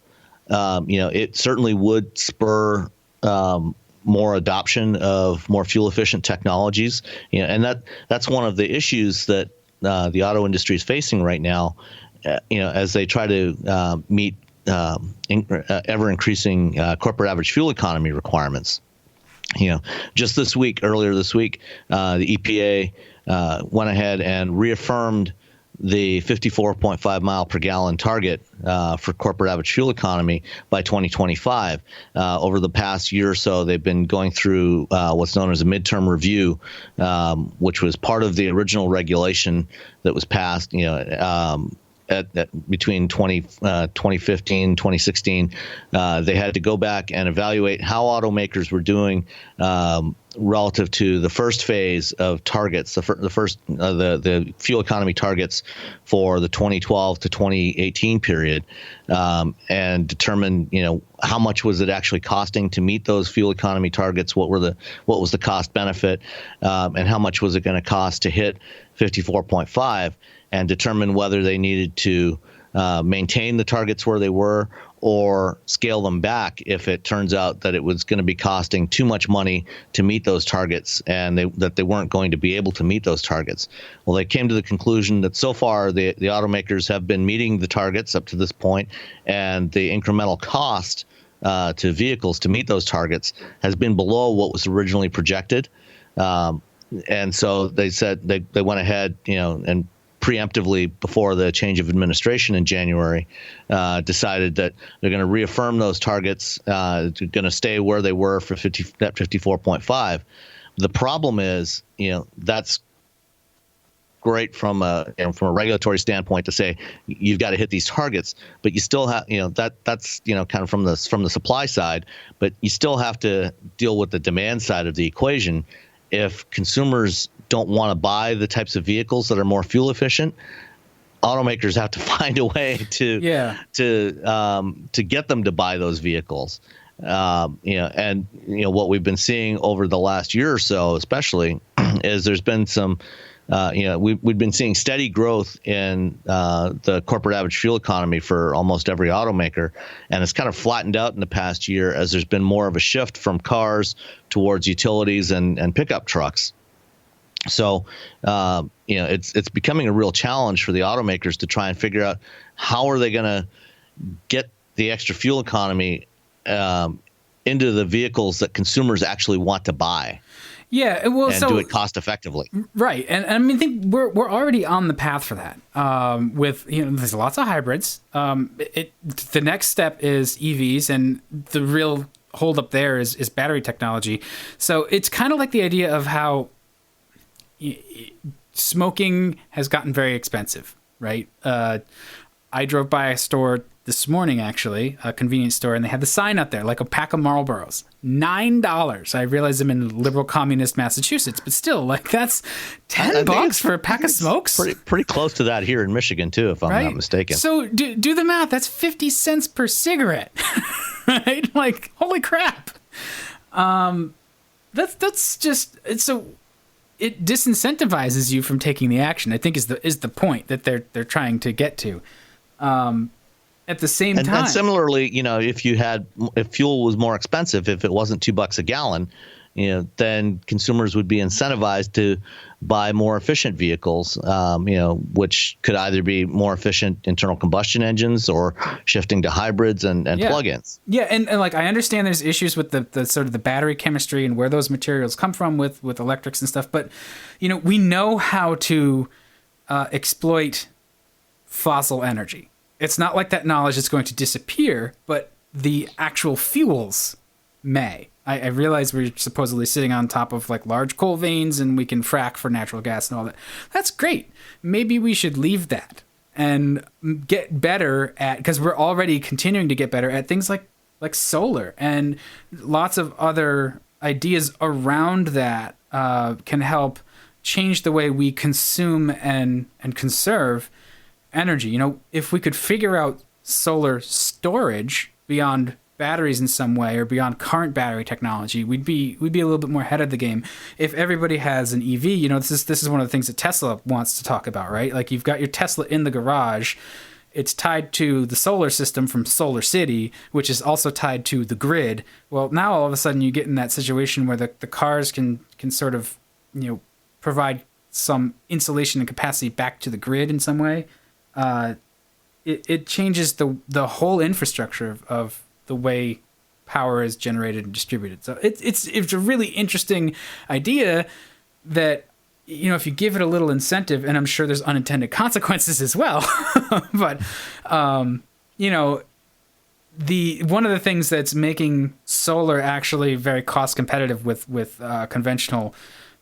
It certainly would spur more adoption of more fuel efficient technologies. And that's one of the issues that the auto industry is facing right now. As they try to meet ever increasing corporate average fuel economy requirements. Just earlier this week, the EPA went ahead and reaffirmed the 54.5 mile per gallon target for corporate average fuel economy by 2025. Over the past year or so, they've been going through what's known as a midterm review, which was part of the original regulation that was passed, between 2015, 2016, they had to go back and evaluate how automakers were doing relative to the first phase of targets, the fuel economy targets for the 2012 to 2018 period, and determine how much was it actually costing to meet those fuel economy targets, what was the cost benefit, and how much was it going to cost to hit 54.5, and determine whether they needed to maintain the targets where they were or scale them back if it turns out that it was going to be costing too much money to meet those targets and that they weren't going to be able to meet those targets. Well, they came to the conclusion that so far the automakers have been meeting the targets up to this point, and the incremental cost to vehicles to meet those targets has been below what was originally projected. And so they said they went ahead, and preemptively before the change of administration in January, decided that they're going to reaffirm those targets, going to stay where they were for 54.5. The problem is, that's great from a regulatory standpoint to say you've got to hit these targets, but you still have, that's kind of from the supply side, but you still have to deal with the demand side of the equation. If consumers don't want to buy the types of vehicles that are more fuel efficient, automakers have to find a way to get them to buy those vehicles. What we've been seeing over the last year or so, especially, is there's been some we've been seeing steady growth in the corporate average fuel economy for almost every automaker, and it's kind of flattened out in the past year as there's been more of a shift from cars towards utilities and pickup trucks. So, it's becoming a real challenge for the automakers to try and figure out how are they going to get the extra fuel economy into the vehicles that consumers actually want to buy. Yeah, well, and do it cost effectively. Right, and I mean, I think we're already on the path for that. With there's lots of hybrids. The next step is EVs, and the real holdup there is battery technology. So it's kind of like the idea of how smoking has gotten very expensive, right? I drove by a store this morning, actually, a convenience store, and they had the sign up there, like a pack of Marlboros, $9. I realize I'm in liberal communist Massachusetts, but still, like, that's $10 for a pack of smokes. Pretty close to that here in Michigan too, if I'm not mistaken. So do the math. That's 50 cents per cigarette, right? Like, holy crap. That's just so. It disincentivizes you from taking the action, I think, is the point that they're trying to get to. At the same time, and similarly, if fuel was more expensive, if it wasn't $2 a gallon, then consumers would be incentivized to buy more efficient vehicles, which could either be more efficient internal combustion engines or shifting to hybrids and plug-ins. Yeah, and like I understand there's issues with the sort of the battery chemistry and where those materials come from with electrics and stuff, but we know how to exploit fossil energy. It's not like that knowledge is going to disappear, but the actual fuels may. I realize we're supposedly sitting on top of like large coal veins and we can frack for natural gas and all that. That's great. Maybe we should leave that and get better at, because we're already continuing to get better at things like solar and lots of other ideas around that can help change the way we consume and conserve energy. If we could figure out solar storage beyond batteries in some way or beyond current battery technology, we'd be a little bit more ahead of the game. If everybody has an EV, this is one of the things that Tesla wants to talk about, right? Like, you've got your Tesla in the garage. It's tied to the solar system from Solar City, which is also tied to the grid. Well, now all of a sudden you get in that situation where the cars can sort of, provide some insulation and capacity back to the grid in some way. It changes the whole infrastructure of the way power is generated and distributed. So it's a really interesting idea that, if you give it a little incentive, and I'm sure there's unintended consequences as well, but one of the things that's making solar actually very cost competitive with conventional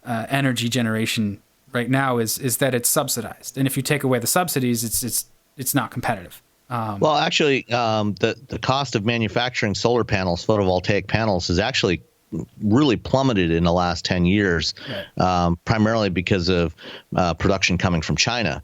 energy generation right now is that it's subsidized, and if you take away the subsidies, it's not competitive. Well, actually, the cost of manufacturing solar panels, photovoltaic panels, has actually really plummeted in the last 10 years, right. Primarily because of production coming from China.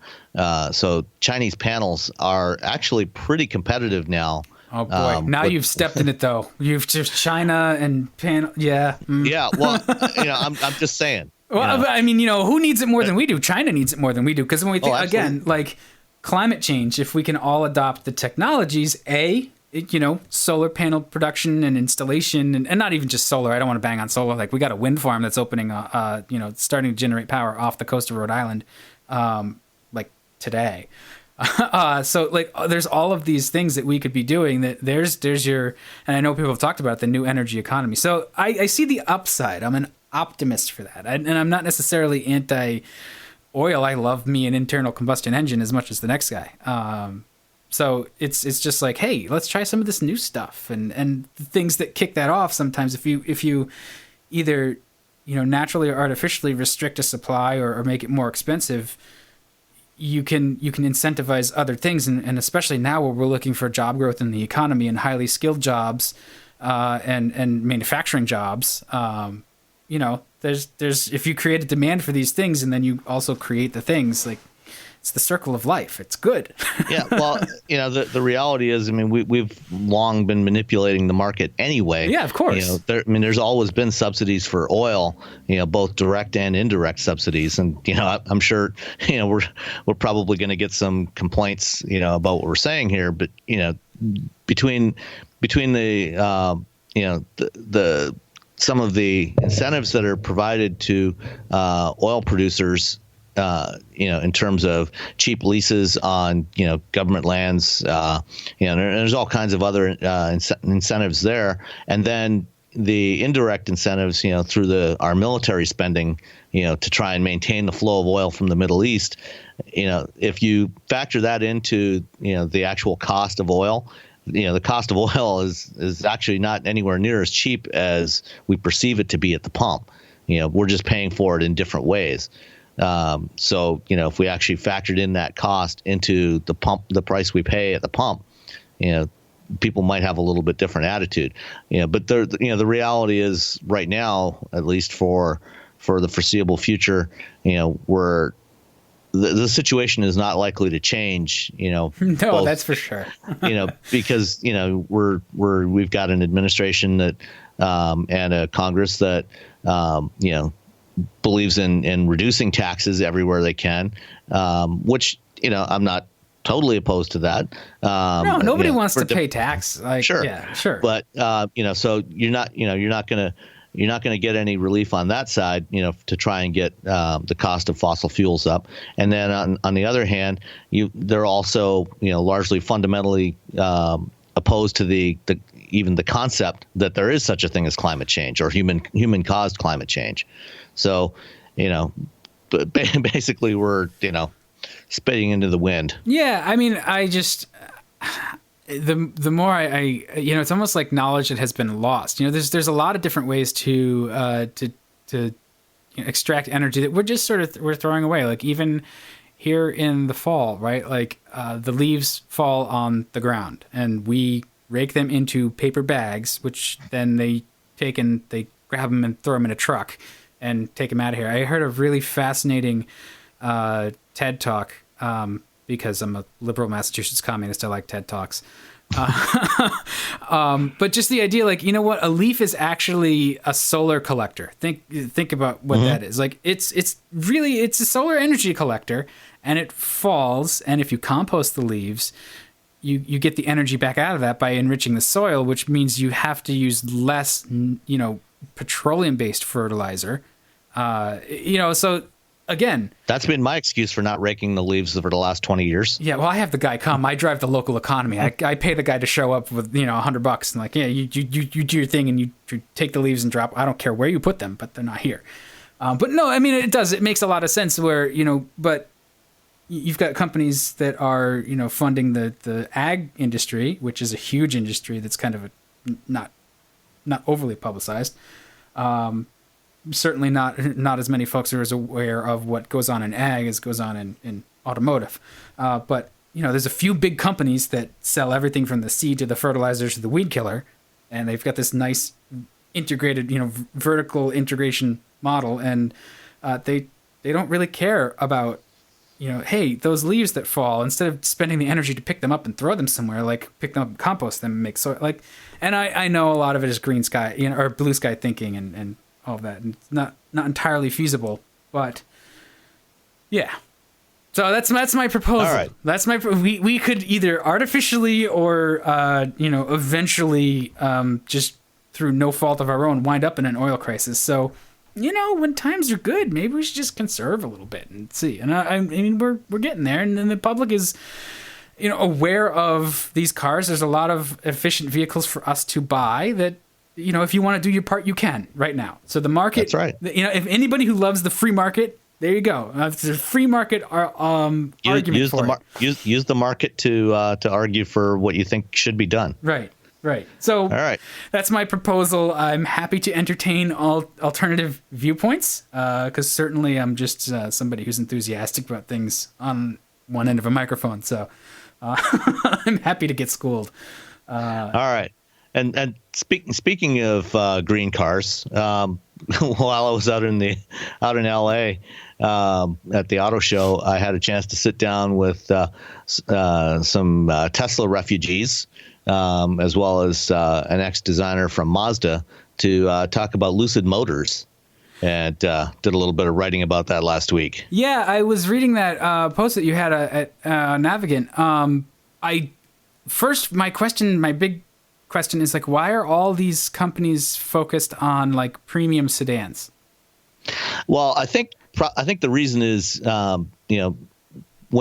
So Chinese panels are actually pretty competitive now. Oh boy! Now you've stepped in it, though. You've just China and panel. Yeah. Mm. Yeah. Well, I'm just saying. Well, I mean, who needs it more than we do? China needs it more than we do, because when we think again, like climate change, if we can all adopt the technologies, solar panel production and installation, and not even just solar. I don't want to bang on solar. Like, we got a wind farm that's opening, starting to generate power off the coast of Rhode Island, like today. So like, there's all of these things that we could be doing. That there's your, and I know people have talked about the new energy economy. So I see the upside. I'm an optimist for that, and I'm not necessarily anti-oil. I love me an internal combustion engine as much as the next guy. So it's just like, hey, let's try some of this new stuff, and the things that kick that off. Sometimes if you either naturally or artificially restrict a supply or make it more expensive, you can incentivize other things, and especially now where we're looking for job growth in the economy and highly skilled jobs and manufacturing jobs. There's if you create a demand for these things and then you also create the things, like, it's the circle of life. It's good. Yeah, well, the reality is, I mean, we've long been manipulating the market anyway. Yeah, of course. There's always been subsidies for oil, both direct and indirect subsidies, and I'm sure, we're probably going to get some complaints, about what we're saying here, but between the the some of the incentives that are provided to oil producers, in terms of cheap leases on, government lands, there's all kinds of other incentives there. And then the indirect incentives, through our military spending, to try and maintain the flow of oil from the Middle East. If you factor that into, the actual cost of oil, the cost of oil is actually not anywhere near as cheap as we perceive it to be at the pump. We're just paying for it in different ways. So, if we actually factored in that cost into the price we pay at the pump, people might have a little bit different attitude. But the reality is right now, at least for the foreseeable future, the situation is not likely to change. No, that's for sure. Because we've got an administration that and a Congress that believes in reducing taxes everywhere they can, which I'm not totally opposed to that. No, nobody wants to pay tax. Sure, yeah, sure. But so you're not gonna get any relief on that side, to try and get the cost of fossil fuels up. And then on the other hand, they're also largely fundamentally opposed to even the concept that there is such a thing as climate change or human caused climate change. So, basically we're spitting into the wind. Yeah, I mean, I just the more I it's almost like knowledge that has been lost. There's a lot of different ways to extract energy that we're throwing away. Like even here in the fall, right? Like the leaves fall on the ground, and we rake them into paper bags, which then they grab them and throw them in a truck and take them out of here. I heard a really fascinating TED Talk, because I'm a liberal Massachusetts communist. I like TED Talks. But just the idea, like, a leaf is actually a solar collector. Think about what that is. Like, it's a solar energy collector, and it falls. And if you compost the leaves, you get the energy back out of that by enriching the soil, which means you have to use less, petroleum-based fertilizer. So again, that's been my excuse for not raking the leaves for the last 20 years. Yeah, well, I have the guy come. I drive the local economy. I pay the guy to show up with $100 and like, yeah, you do your thing and you take the leaves and drop. I don't care where you put them, but they're not here. But no, I mean, it does. It makes a lot of sense where but you've got companies that are funding the ag industry, which is a huge industry that's kind of not overly publicized. Certainly not as many folks are as aware of what goes on in ag as goes on in automotive. But there's a few big companies that sell everything from the seed to the fertilizers to the weed killer, and they've got this nice integrated, vertical integration model, and they don't really care about, hey, those leaves that fall, instead of spending the energy to pick them up and throw them somewhere, like pick them up and compost them and make soil. Like, and I know a lot of it is green sky, or blue sky thinking and all of that, and it's not entirely feasible, but yeah. So that's my proposal. All right. That's we could either artificially or eventually just through no fault of our own wind up in an oil crisis. So when times are good, maybe we should just conserve a little bit and see. And I mean we're getting there, and then the public is aware of these cars. There's a lot of efficient vehicles for us to buy that. If you want to do your part, you can right now. So the market, that's right. If anybody who loves the free market, there you go. The free market argument use the market to argue for what you think should be done. Right. So all right, that's my proposal. I'm happy to entertain all alternative viewpoints because certainly I'm just somebody who's enthusiastic about things on one end of a microphone. So I'm happy to get schooled. All right. And speaking of green cars, while I was out in LA at the auto show, I had a chance to sit down with some Tesla refugees, as well as an ex-designer from Mazda, to talk about Lucid Motors. And did a little bit of writing about that last week. Yeah, I was reading that post that you had at Navigant. My big question is, like, why are all these companies focused on like premium sedans? Well, I think the reason is, when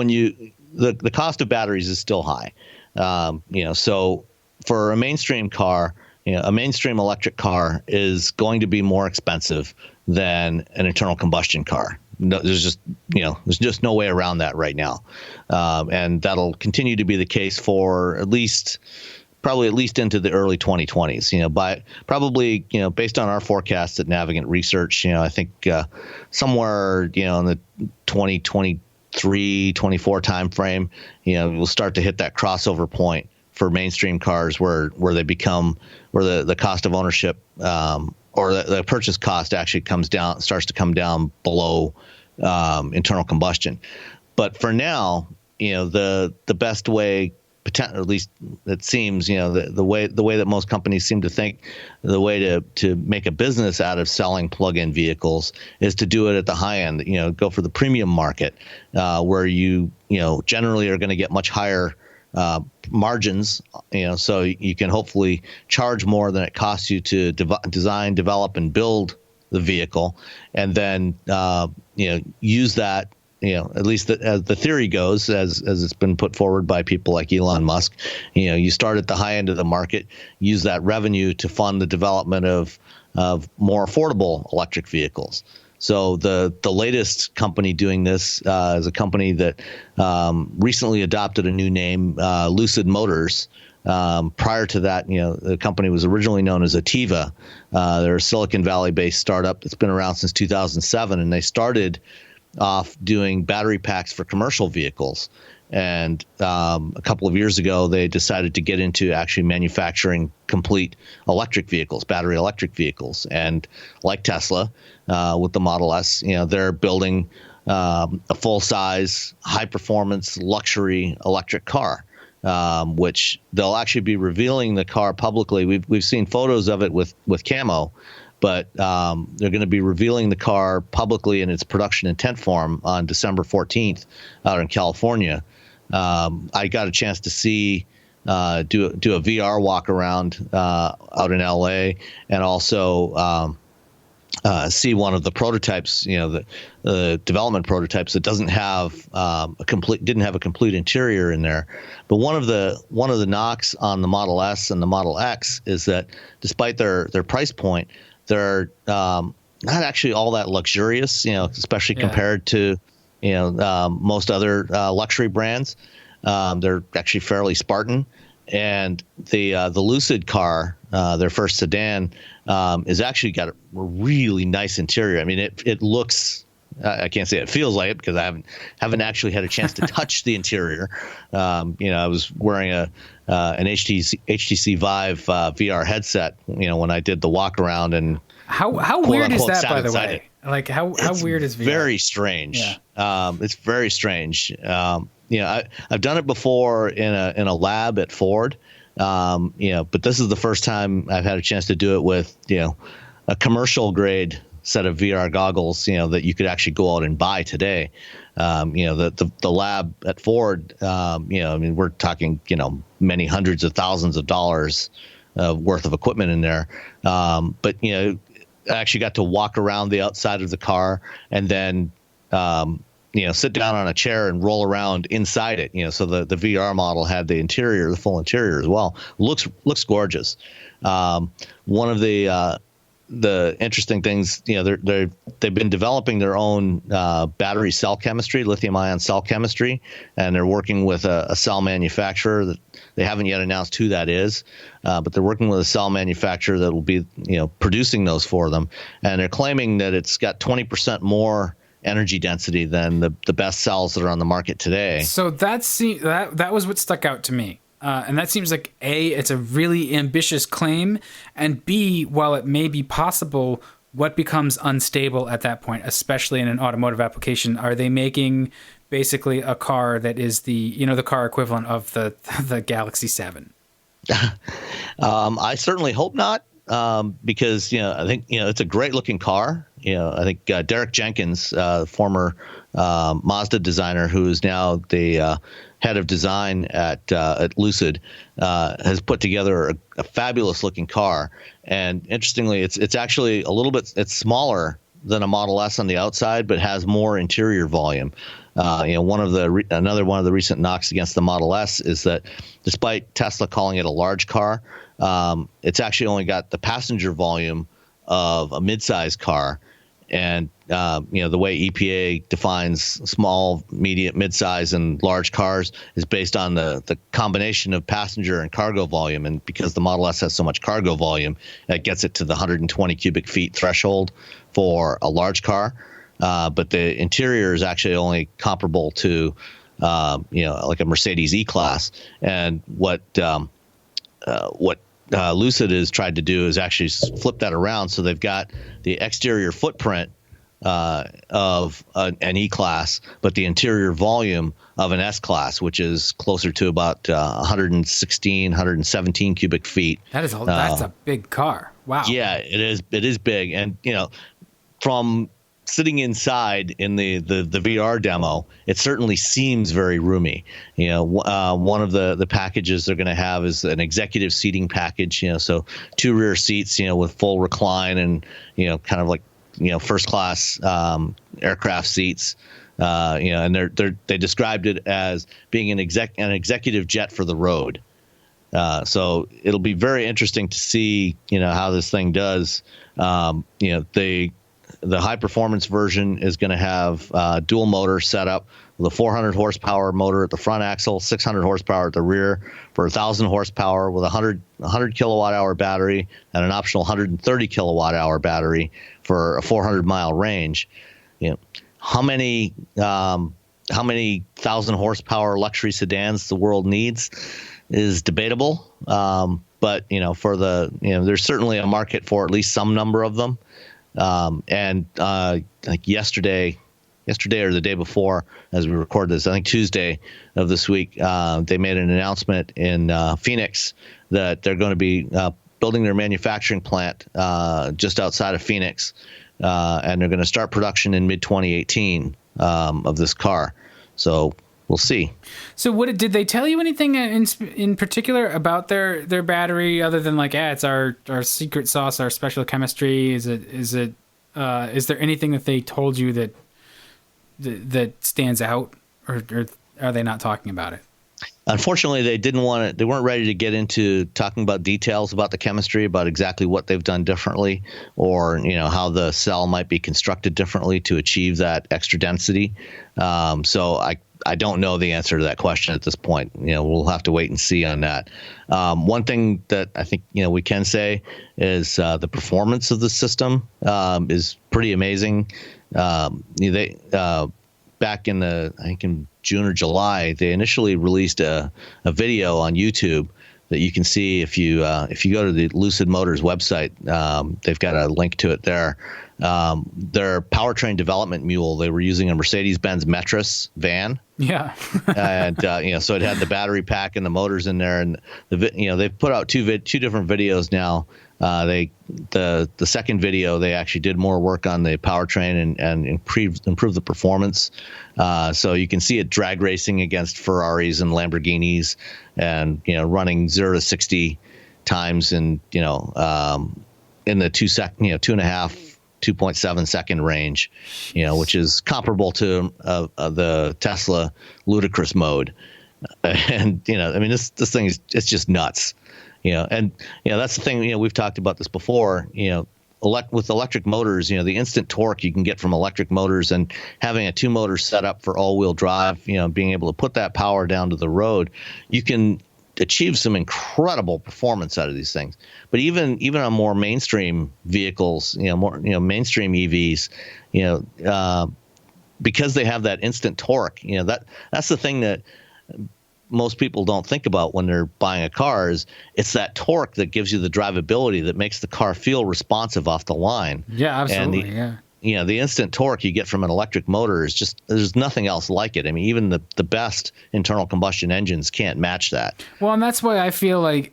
the cost of batteries is still high. So for a mainstream car, a mainstream electric car is going to be more expensive than an internal combustion car. No, there's just no way around that right now, and that'll continue to be the case for probably at least into the early 2020s. Based on our forecasts at Navigant Research, I think somewhere in the 2023, 24 timeframe, we'll start to hit that crossover point for mainstream cars where the cost of ownership or the purchase cost actually starts to come down below internal combustion. But for now, the best way, or at least it seems, the way that most companies seem to think, the way to make a business out of selling plug-in vehicles is to do it at the high end. Go for the premium market, where you generally are going to get much higher margins, so you can hopefully charge more than it costs you to design, develop, and build the vehicle, and then use that. At least as the theory goes, as it's been put forward by people like Elon Musk, you start at the high end of the market, use that revenue to fund the development of more affordable electric vehicles. So the latest company doing this is a company that recently adopted a new name, Lucid Motors. Prior to that, the company was originally known as Ativa. They're a Silicon Valley-based startup that's been around since 2007, and they started off doing battery packs for commercial vehicles. And a couple of years ago, they decided to get into actually manufacturing complete electric vehicles, battery electric vehicles. And like Tesla, with the Model S, they're building a full-size, high-performance, luxury electric car, which they'll actually be revealing the car publicly. We've seen photos of it with camo, but they're going to be revealing the car publicly in its production intent form on December 14th out in California. I got a chance to do a VR walk around out in LA, and also see one of the prototypes, the development prototypes that didn't have a complete interior in there. But one of the knocks on the Model S and the Model X is that despite their price point, they're not actually all that luxurious, especially compared to most other luxury brands. They're actually fairly Spartan. And the Lucid car, their first sedan, is actually got a really nice interior. I mean, it looks. I can't say it feels like it because I haven't actually had a chance to touch the interior. I was wearing an HTC Vive VR headset, when I did the walk around, and how weird is that, by the way? Like how weird is VR? Very strange. Yeah. It's very strange. I've done it before in a lab at Ford, but this is the first time I've had a chance to do it with a commercial grade set of VR goggles, that you could actually go out and buy today. The lab at Ford, we're talking, many hundreds of thousands of dollars worth of equipment in there. But, I actually got to walk around the outside of the car and then, sit down on a chair and roll around inside it. So the VR model had the full interior as well. Looks gorgeous. One of the interesting things, they've been developing their own battery cell chemistry, lithium-ion cell chemistry, and they're working with a cell manufacturer that they haven't yet announced who that is, but they're working with a cell manufacturer that will be producing those for them, and they're claiming that it's got 20% more energy density than the best cells that are on the market today. So that was what stuck out to me. And that seems like A, it's a really ambitious claim, and B, while it may be possible, what becomes unstable at that point, especially in an automotive application? Are they making basically a car that is the car equivalent of the Galaxy 7? I certainly hope not, because I think it's a great looking car. I think Derek Jenkins, former Mazda designer, who is now the head of design at Lucid, has put together a fabulous looking car. And interestingly, it's actually a little bit smaller than a Model S on the outside, but has more interior volume. Another one of the recent knocks against the Model S is that despite Tesla calling it a large car, it's actually only got the passenger volume of a midsize car. And the way EPA defines small, medium, midsize, and large cars is based on the combination of passenger and cargo volume. And because the Model S has so much cargo volume, that gets it to the 120 cubic feet threshold for a large car. But the interior is actually only comparable to, like a Mercedes E-Class. And what Lucid has tried to do is actually flip that around, so they've got the exterior footprint of an E-Class, but the interior volume of an S-Class, which is closer to about 116, 117 cubic feet. That's a big car. Wow. Yeah, it is. It is big, and from sitting inside in the VR demo, it certainly seems very roomy. One of the packages they're going to have is an executive seating package. So 2 rear seats, with full recline and kind of like first class aircraft seats. And they described it as being an executive jet for the road. So it'll be very interesting to see how this thing does. The high performance version is going to have dual motor setup with a 400 horsepower motor at the front axle, 600 horsepower at the rear for 1,000 horsepower with a 100 kilowatt hour battery and an optional 130 kilowatt hour battery for a 400 mile range. How many 1,000 horsepower luxury sedans the world needs is debatable. But there's certainly a market for at least some number of them. Like yesterday or the day before, as we record this, I think Tuesday of this week, they made an announcement in Phoenix that they're going to be building their manufacturing plant just outside of Phoenix, and they're going to start production in mid-2018 of this car. So we'll see. So did they tell you anything in particular about their battery other than like, it's our secret sauce, our special chemistry? Is there anything that they told you that stands out, or are they not talking about it? Unfortunately, they weren't ready to get into talking about details about the chemistry, about exactly what they've done differently, or how the cell might be constructed differently to achieve that extra density. So I don't know the answer to that question at this point. We'll have to wait and see on that. One thing that I think we can say is the performance of the system is pretty amazing. They back in June or July, they initially released a video on YouTube that you can see if you go to the Lucid Motors website. They've got a link to it there. Their powertrain development mule, they were using a Mercedes-Benz Metris van. Yeah. And so it had the battery pack and the motors in there, and they've put out two different videos now. The second video, they actually did more work on the powertrain and improve the performance. So you can see it drag racing against Ferraris and Lamborghinis, and running 0 to 60 times in the 2.7 second range, which is comparable to the Tesla ludicrous mode. And this thing it's just nuts. And that's the thing. We've talked about this before. With electric motors, the instant torque you can get from electric motors, and having a 2-motor setup for all-wheel drive, being able to put that power down to the road, you can achieve some incredible performance out of these things. But even on more mainstream vehicles, mainstream EVs, because they have that instant torque, that's the thing that most people don't think about when they're buying a car is it's that torque that gives you the drivability that makes the car feel responsive off the line. Yeah, absolutely. And the instant torque you get from an electric motor is just, there's nothing else like it. I mean, even the best internal combustion engines can't match that. Well, and that's why I feel like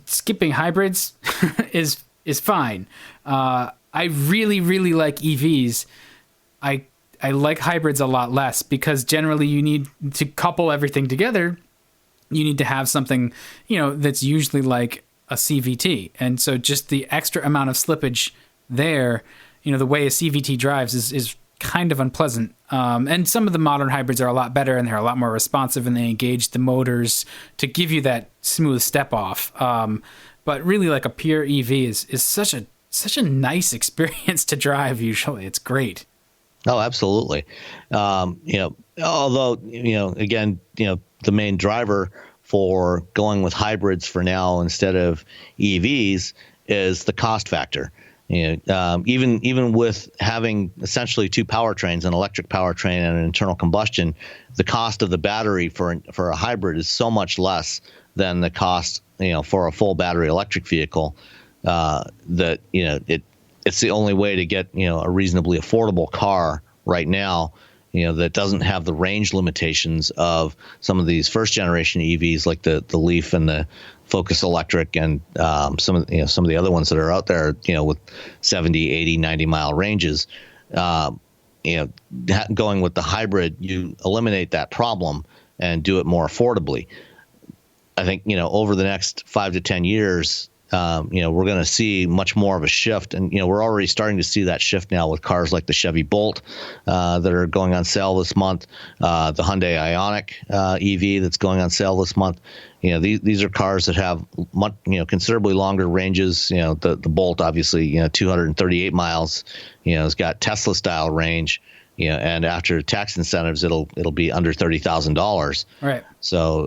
skipping hybrids is fine. I really, really like EVs. I like hybrids a lot less because generally you need to couple everything together. You need to have something, that's usually like a CVT. And so just the extra amount of slippage there, the way a CVT drives is kind of unpleasant. And some of the modern hybrids are a lot better and they're a lot more responsive and they engage the motors to give you that smooth step off. But really like a pure EV is such a nice experience to drive usually. It's great. Oh, absolutely. Although, again, the main driver for going with hybrids for now instead of EVs is the cost factor. Even with having essentially two powertrains, an electric powertrain and an internal combustion, the cost of the battery for a hybrid is so much less than the cost, for a full battery electric vehicle, that, it's the only way to get, a reasonably affordable car right now, that doesn't have the range limitations of some of these first generation EVs like the Leaf and the Focus Electric and some of the other ones that are out there, with 70, 80, 90 mile ranges. Going with the hybrid, you eliminate that problem and do it more affordably. I think, over the next 5 to 10 years, we're going to see much more of a shift. And, we're already starting to see that shift now with cars like the Chevy Bolt that are going on sale this month, the Hyundai Ioniq EV that's going on sale this month. These are cars that have much, considerably longer ranges. The Bolt, obviously, 238 miles, it's got Tesla style range. And after tax incentives, it'll be under $30,000. Right. So,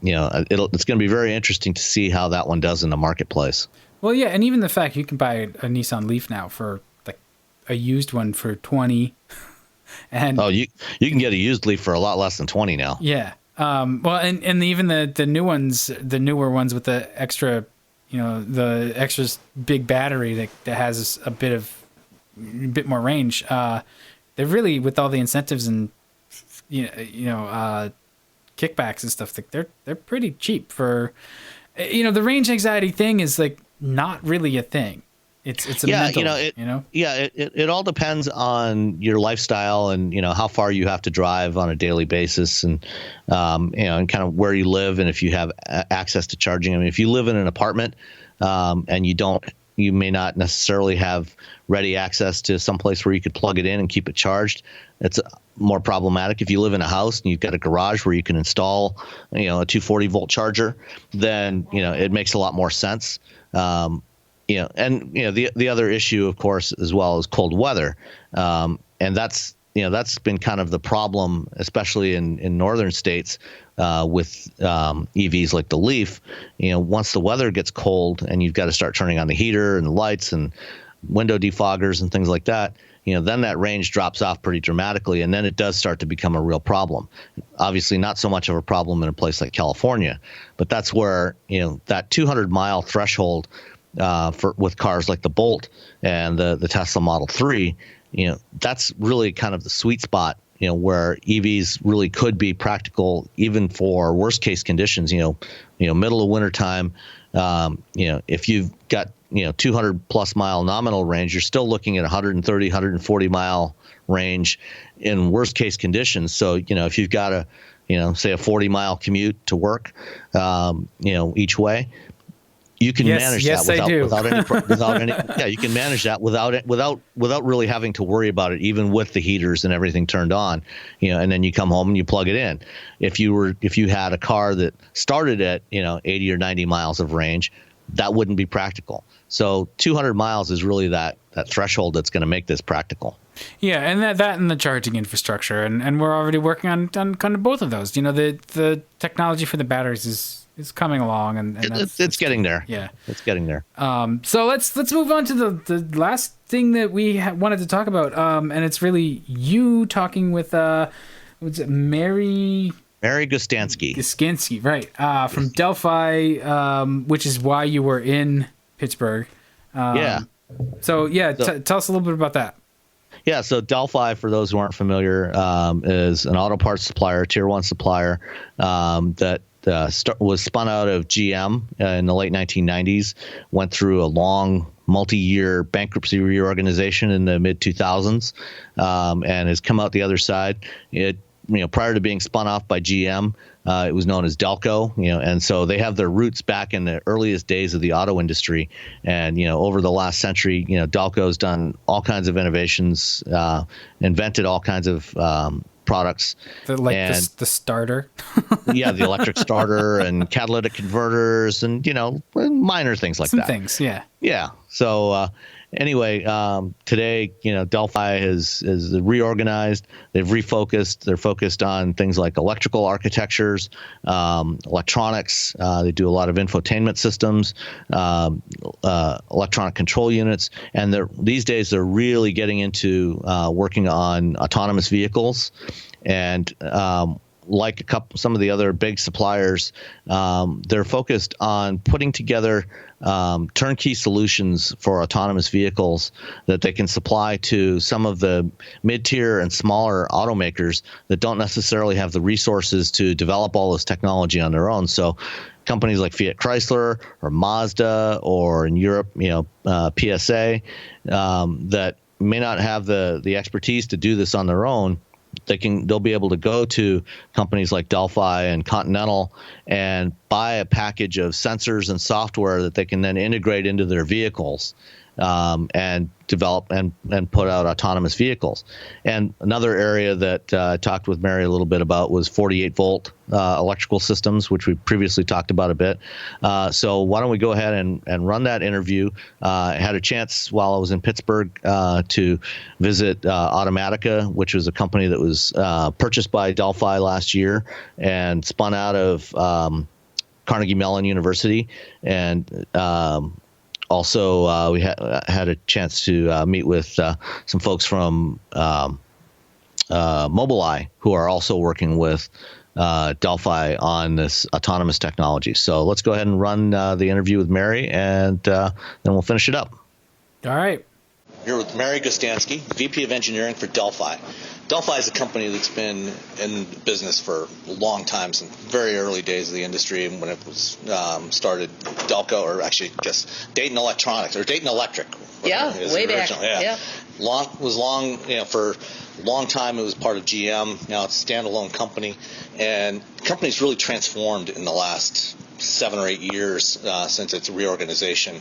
it's going to be very interesting to see how that one does in the marketplace. Well, yeah, and even the fact you can buy a Nissan Leaf now for like a used one for 20, and you can get a used Leaf for a lot less than 20 now. Yeah. Well, and even the new ones, the newer ones with the extra, the extra big battery that has a bit more range. They're really, with all the incentives and kickbacks and stuff, like they're pretty cheap for, the range anxiety thing is like not really a thing. It's a mental, it all depends on your lifestyle and how far you have to drive on a daily basis and and kind of where you live and if you have access to charging. I mean, if you live in an apartment and you may not necessarily have ready access to some place where you could plug it in and keep it charged. It's more problematic. If you live in a house and you've got a garage where you can install, a 240 volt charger, then, it makes a lot more sense. The other issue, of course, as well, is cold weather. And that's been kind of the problem, especially in northern states with EVs like the Leaf. Once the weather gets cold and you've got to start turning on the heater and the lights and window defoggers and things like that, then that range drops off pretty dramatically, and then it does start to become a real problem. Obviously, not so much of a problem in a place like California, but that's where that 200-mile threshold with cars like the Bolt and the Tesla Model 3, that's really kind of the sweet spot, where EVs really could be practical even for worst case conditions, middle of wintertime. If you've got 200 plus mile nominal range, you're still looking at 130, 140 mile range in worst case conditions. So, if you've got a, say a 40 mile commute to work, each way, you can manage that without any. Yeah, you can manage that without really having to worry about it, even with the heaters and everything turned on. And then you come home and you plug it in. If you had a car that started at 80 or 90 miles of range, that wouldn't be practical. So 200 miles is really that threshold that's going to make this practical. Yeah, and that and the charging infrastructure, and we're already working on kind of both of those. The technology for the batteries is coming along, and it's getting there. Yeah, it's getting there. So let's move on to the last thing that we wanted to talk about, and it's really you talking with was it Mary Mary Gustansky. Gustansky, right. From Delphi, which is why you were in Pittsburgh. So tell us a little bit about that. Yeah, so Delphi, for those who aren't familiar, is an auto parts supplier, tier 1 supplier that was spun out of GM in the late 1990s, went through a long multi-year bankruptcy reorganization in the mid-2000s, and has come out the other side. Prior to being spun off by GM, it was known as Delco, and so they have their roots back in the earliest days of the auto industry. And, over the last century, Delco's done all kinds of innovations, invented all kinds of products. The starter. Yeah, the electric starter and catalytic converters and, minor things like that. Some things, yeah. Yeah. So anyway, today, Delphi is reorganized. They've refocused. They're focused on things like electrical architectures, electronics. They do a lot of infotainment systems, electronic control units, and these days they're really getting into working on autonomous vehicles. And like some of the other big suppliers, they're focused on putting together turnkey solutions for autonomous vehicles that they can supply to some of the mid-tier and smaller automakers that don't necessarily have the resources to develop all this technology on their own. So companies like Fiat Chrysler or Mazda, or in Europe, PSA, that may not have the expertise to do this on their own. They'll be able to go to companies like Delphi and Continental and buy a package of sensors and software that they can then integrate into their vehicles, and develop and put out autonomous vehicles. And another area that I talked with Mary a little bit about was 48-volt electrical systems, which we previously talked about a bit. So why don't we go ahead and run that interview? I had a chance while I was in Pittsburgh to visit Automatica, which was a company that was purchased by Delphi last year and spun out of Carnegie Mellon University. And also, we had a chance to meet with some folks from Mobileye, who are also working with Delphi on this autonomous technology. So let's go ahead and run the interview with Mary, and then we'll finish it up. All right. Here with Mary Gustansky, VP of Engineering for Delphi. Delphi is a company that's been in business for a long time, since very early days of the industry, when it was started Delco, or actually just Dayton Electronics, or Dayton Electric. Yeah, way back. Yeah. For a long time it was part of GM. Now it's a standalone company, and the company's really transformed in the last 7 or 8 years since its reorganization,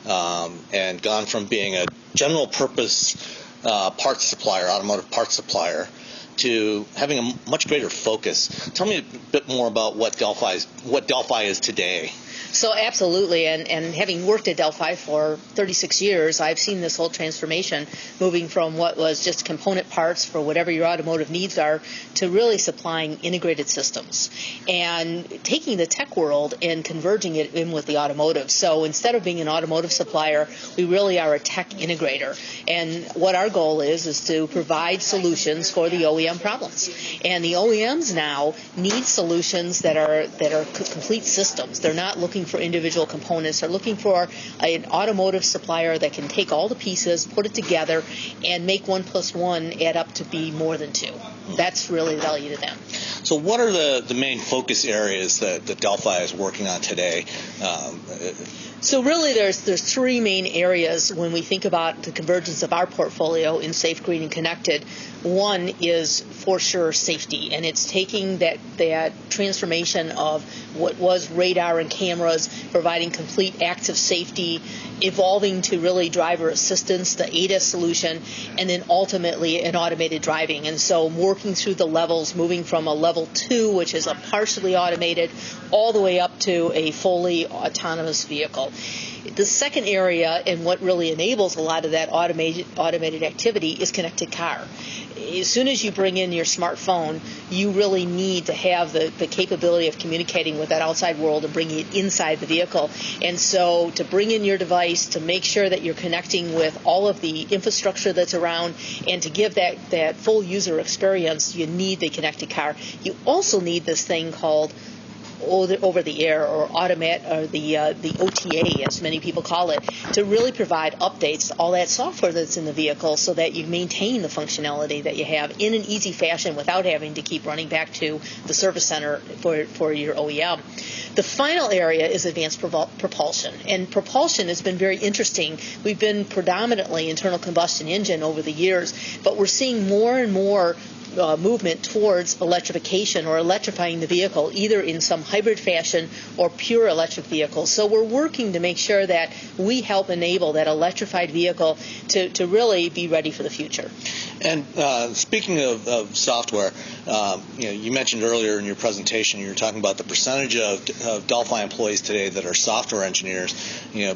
and gone from being a general purpose parts supplier, automotive parts supplier, to having a much greater focus. Tell me a bit more about what Delphi is today. So absolutely, and having worked at Delphi for 36 years, I've seen this whole transformation, moving from what was just component parts for whatever your automotive needs are to really supplying integrated systems and taking the tech world and converging it in with the automotive. So instead of being an automotive supplier, we really are a tech integrator. And what our goal is to provide solutions for the OEM problems. And the OEMs now need solutions that are complete systems. They're not looking for individual components. They're looking for an automotive supplier that can take all the pieces, put it together, and make 1 + 1 add up to be more than 2. That's really the value to them. So what are the main focus areas that Delphi is working on today? So really there's 3 main areas when we think about the convergence of our portfolio in Safe, Green, and Connected. One is for sure safety, and it's taking that transformation of what was radar and cameras, providing complete active safety, evolving to really driver assistance, the ADAS solution, and then ultimately an automated driving. And so working through the levels, moving from a level 2, which is a partially automated, all the way up to a fully autonomous vehicle. The second area, and what really enables a lot of that automated activity, is connected car. as soon as you bring in your smartphone, you really need to have the capability of communicating with that outside world and bringing it inside the vehicle. And so to bring in your device, to make sure that you're connecting with all of the infrastructure that's around, and to give that full user experience, you need the connected car. You also need this thing called over the air or the OTA, as many people call it, to really provide updates to all that software that's in the vehicle so that you maintain the functionality that you have in an easy fashion without having to keep running back to the service center for your OEM. The final area is advanced propulsion, and propulsion has been very interesting. We've been predominantly internal combustion engine over the years, but we're seeing more and more movement towards electrification or electrifying the vehicle, either in some hybrid fashion or pure electric vehicles. So we're working to make sure that we help enable that electrified vehicle to really be ready for the future. And speaking of software, you mentioned earlier in your presentation, you were talking about the percentage of Delphi employees today that are software engineers.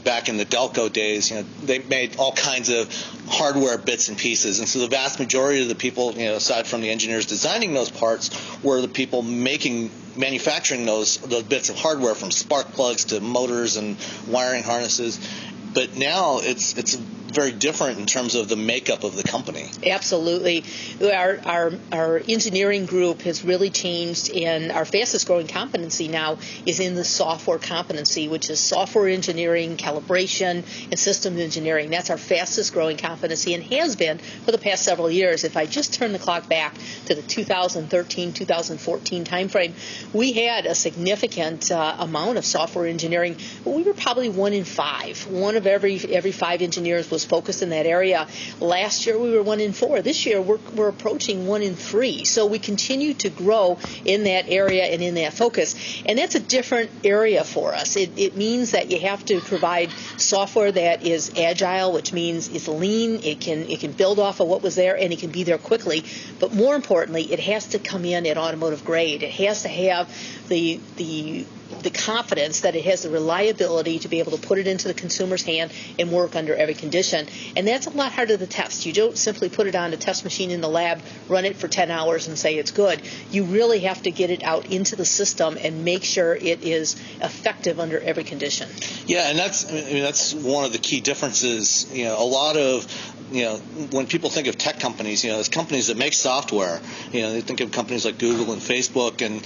Back in the Delco days, they made all kinds of hardware bits and pieces, and so the vast majority of the people, aside from the engineers designing those parts, were the people manufacturing those bits of hardware, from spark plugs to motors and wiring harnesses. But now it's very different in terms of the makeup of the company. Absolutely. Our engineering group has really changed, and our fastest growing competency now is in the software competency, which is software engineering, calibration, and systems engineering. That's our fastest growing competency and has been for the past several years. If I just turn the clock back to the 2013-2014 timeframe, we had a significant amount of software engineering, but we were probably 1 in 5. One of every 5 engineers was focused in that area. Last year we were 1 in 4. This year we're approaching 1 in 3. So we continue to grow in that area and in that focus. And that's a different area for us. It means that you have to provide software that is agile, which means it's lean, it can build off of what was there, and it can be there quickly. But more importantly, it has to come in at automotive grade. It has to have the confidence that it has the reliability to be able to put it into the consumer's hand and work under every condition. And that's a lot harder to test. You don't simply put it on a test machine in the lab, run it for 10 hours and say it's good. You really have to get it out into the system and make sure it is effective under every condition. Yeah, and that's one of the key differences. A lot of when people think of tech companies, there's companies that make software. They think of companies like Google and Facebook and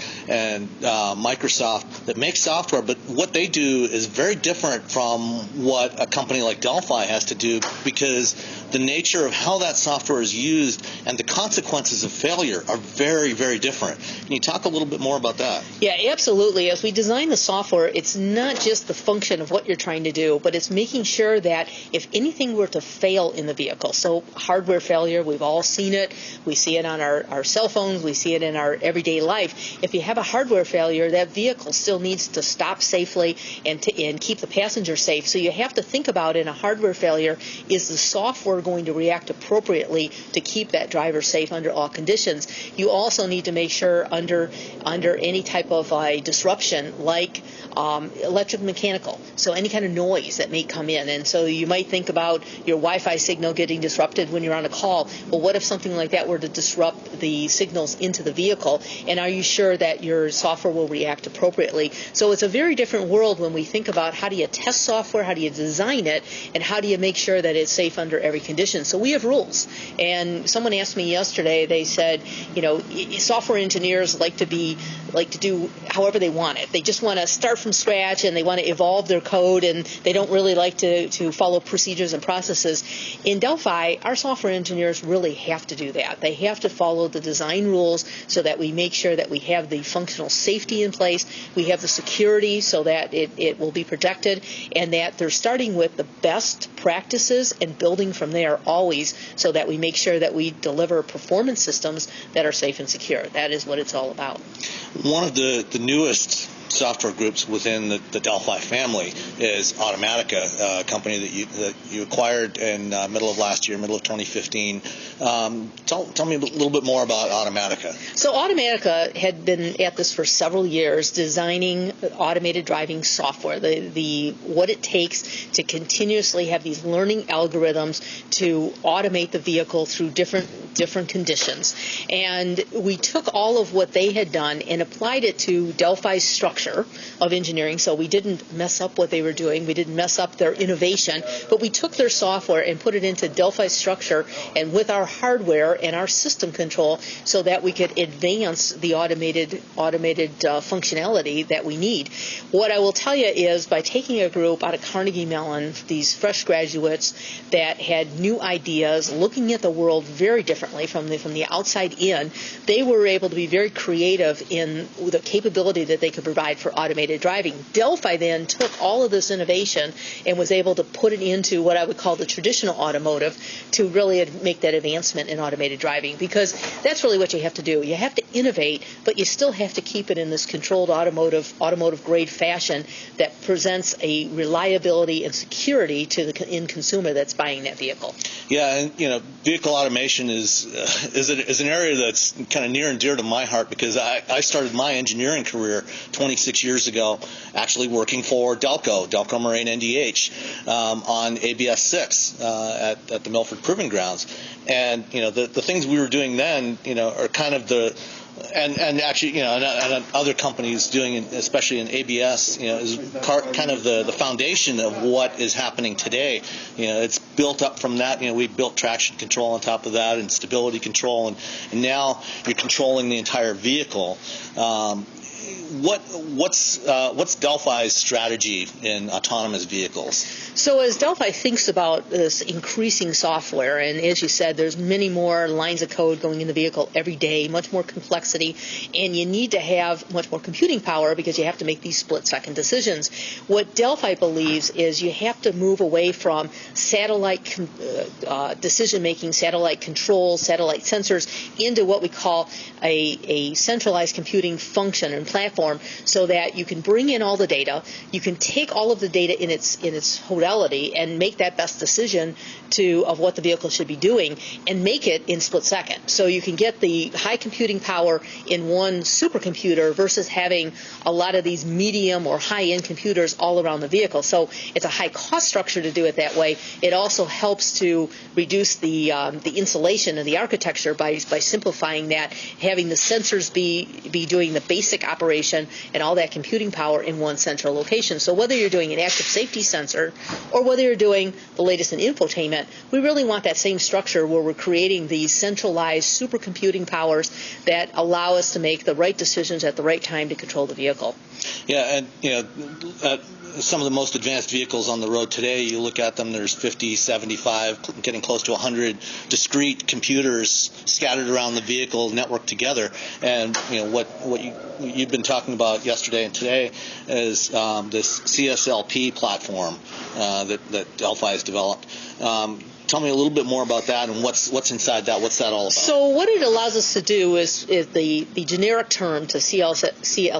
Microsoft that make software, but what they do is very different from what a company like Delphi has to do, because the nature of how that software is used and the consequences of failure are very, very different. Can you talk a little bit more about that? Yeah, absolutely. As we design the software, it's not just the function of what you're trying to do, but it's making sure that if anything were to fail in the vehicle, so hardware failure, we've all seen it. We see it on our cell phones. We see it in our everyday life. If you have a hardware failure, that vehicle still needs to stop safely and keep the passenger safe. So you have to think about, in a hardware failure, is the software going to react appropriately to keep that driver safe under all conditions? You also need to make sure under any type of disruption, like electromechanical, so any kind of noise that may come in. And so you might think about your Wi-Fi signal getting disrupted when you're on a call. Well, what if something like that were to disrupt the signals into the vehicle? And are you sure that your software will react appropriately? So it's a very different world when we think about how do you test software, how do you design it, and how do you make sure that it's safe under every condition. So we have rules. And someone asked me yesterday, they said, software engineers like to do however they want it. They just want to start from scratch, and they want to evolve their code, and they don't really like to follow procedures and processes. In Delphi, our software engineers really have to do that. They have to follow the design rules so that we make sure that we have the functional safety in place, we have the security so that it will be protected, and that they're starting with the best practices and building from there always, so that we make sure that we deliver performance systems that are safe and secure. That is what it's all about. One of the newest software groups within the Delphi family is Automatica, a company that you acquired in middle of last year, middle of 2015. Tell me a little bit more about Automatica. So Automatica had been at this for several years, designing automated driving software, what it takes to continuously have these learning algorithms to automate the vehicle through different conditions. And we took all of what they had done and applied it to Delphi's structure of engineering. So we didn't mess up what they were doing. We didn't mess up their innovation, but we took their software and put it into Delphi's structure and with our hardware and our system control so that we could advance the automated functionality that we need. What I will tell you is by taking a group out of Carnegie Mellon, these fresh graduates that had new ideas, looking at the world very differently from the outside in, they were able to be very creative in the capability that they could provide for automated driving. Delphi then took all of this innovation and was able to put it into what I would call the traditional automotive to really make that advancement in automated driving, because that's really what you have to do. You have to innovate, but you still have to keep it in this controlled automotive grade fashion that presents a reliability and security to the end consumer that's buying that vehicle. Yeah, and vehicle automation is an area that's kind of near and dear to my heart, because I started my engineering career 26 years ago actually working for Delco Marine NDH on ABS 6 at the Milford Proving Grounds. And the things we were doing then are kind of and actually, and other companies doing it, especially in ABS, is kind of the foundation of what is happening today. It's built up from that. We built traction control on top of that and stability control, and now you're controlling the entire vehicle. What's Delphi's strategy in autonomous vehicles? So as Delphi thinks about this increasing software, and as you said, there's many more lines of code going in the vehicle every day, much more complexity, and you need to have much more computing power because you have to make these split-second decisions. What Delphi believes is you have to move away from satellite decision-making, satellite control, satellite sensors, into what we call a centralized computing function and platform, so that you can bring in all the data, you can take all of the data in its totality and make that best decision of what the vehicle should be doing and make it in split second. So you can get the high computing power in one supercomputer versus having a lot of these medium or high-end computers all around the vehicle. So it's a high cost structure to do it that way. It also helps to reduce the insulation of the architecture by simplifying that, having the sensors be doing the basic operation and all that computing power in one central location. So whether you're doing an active safety sensor or whether you're doing the latest in infotainment, we really want that same structure where we're creating these centralized supercomputing powers that allow us to make the right decisions at the right time to control the vehicle. Yeah, and some of the most advanced vehicles on the road today, you look at them, there's 50, 75, getting close to 100 discrete computers scattered around the vehicle, networked together. And what you've been talking about yesterday and today is this CSLP platform that Delphi has developed. Tell me a little bit more about that and what's inside that. What's that all about? So what it allows us to do is the generic term to CSLP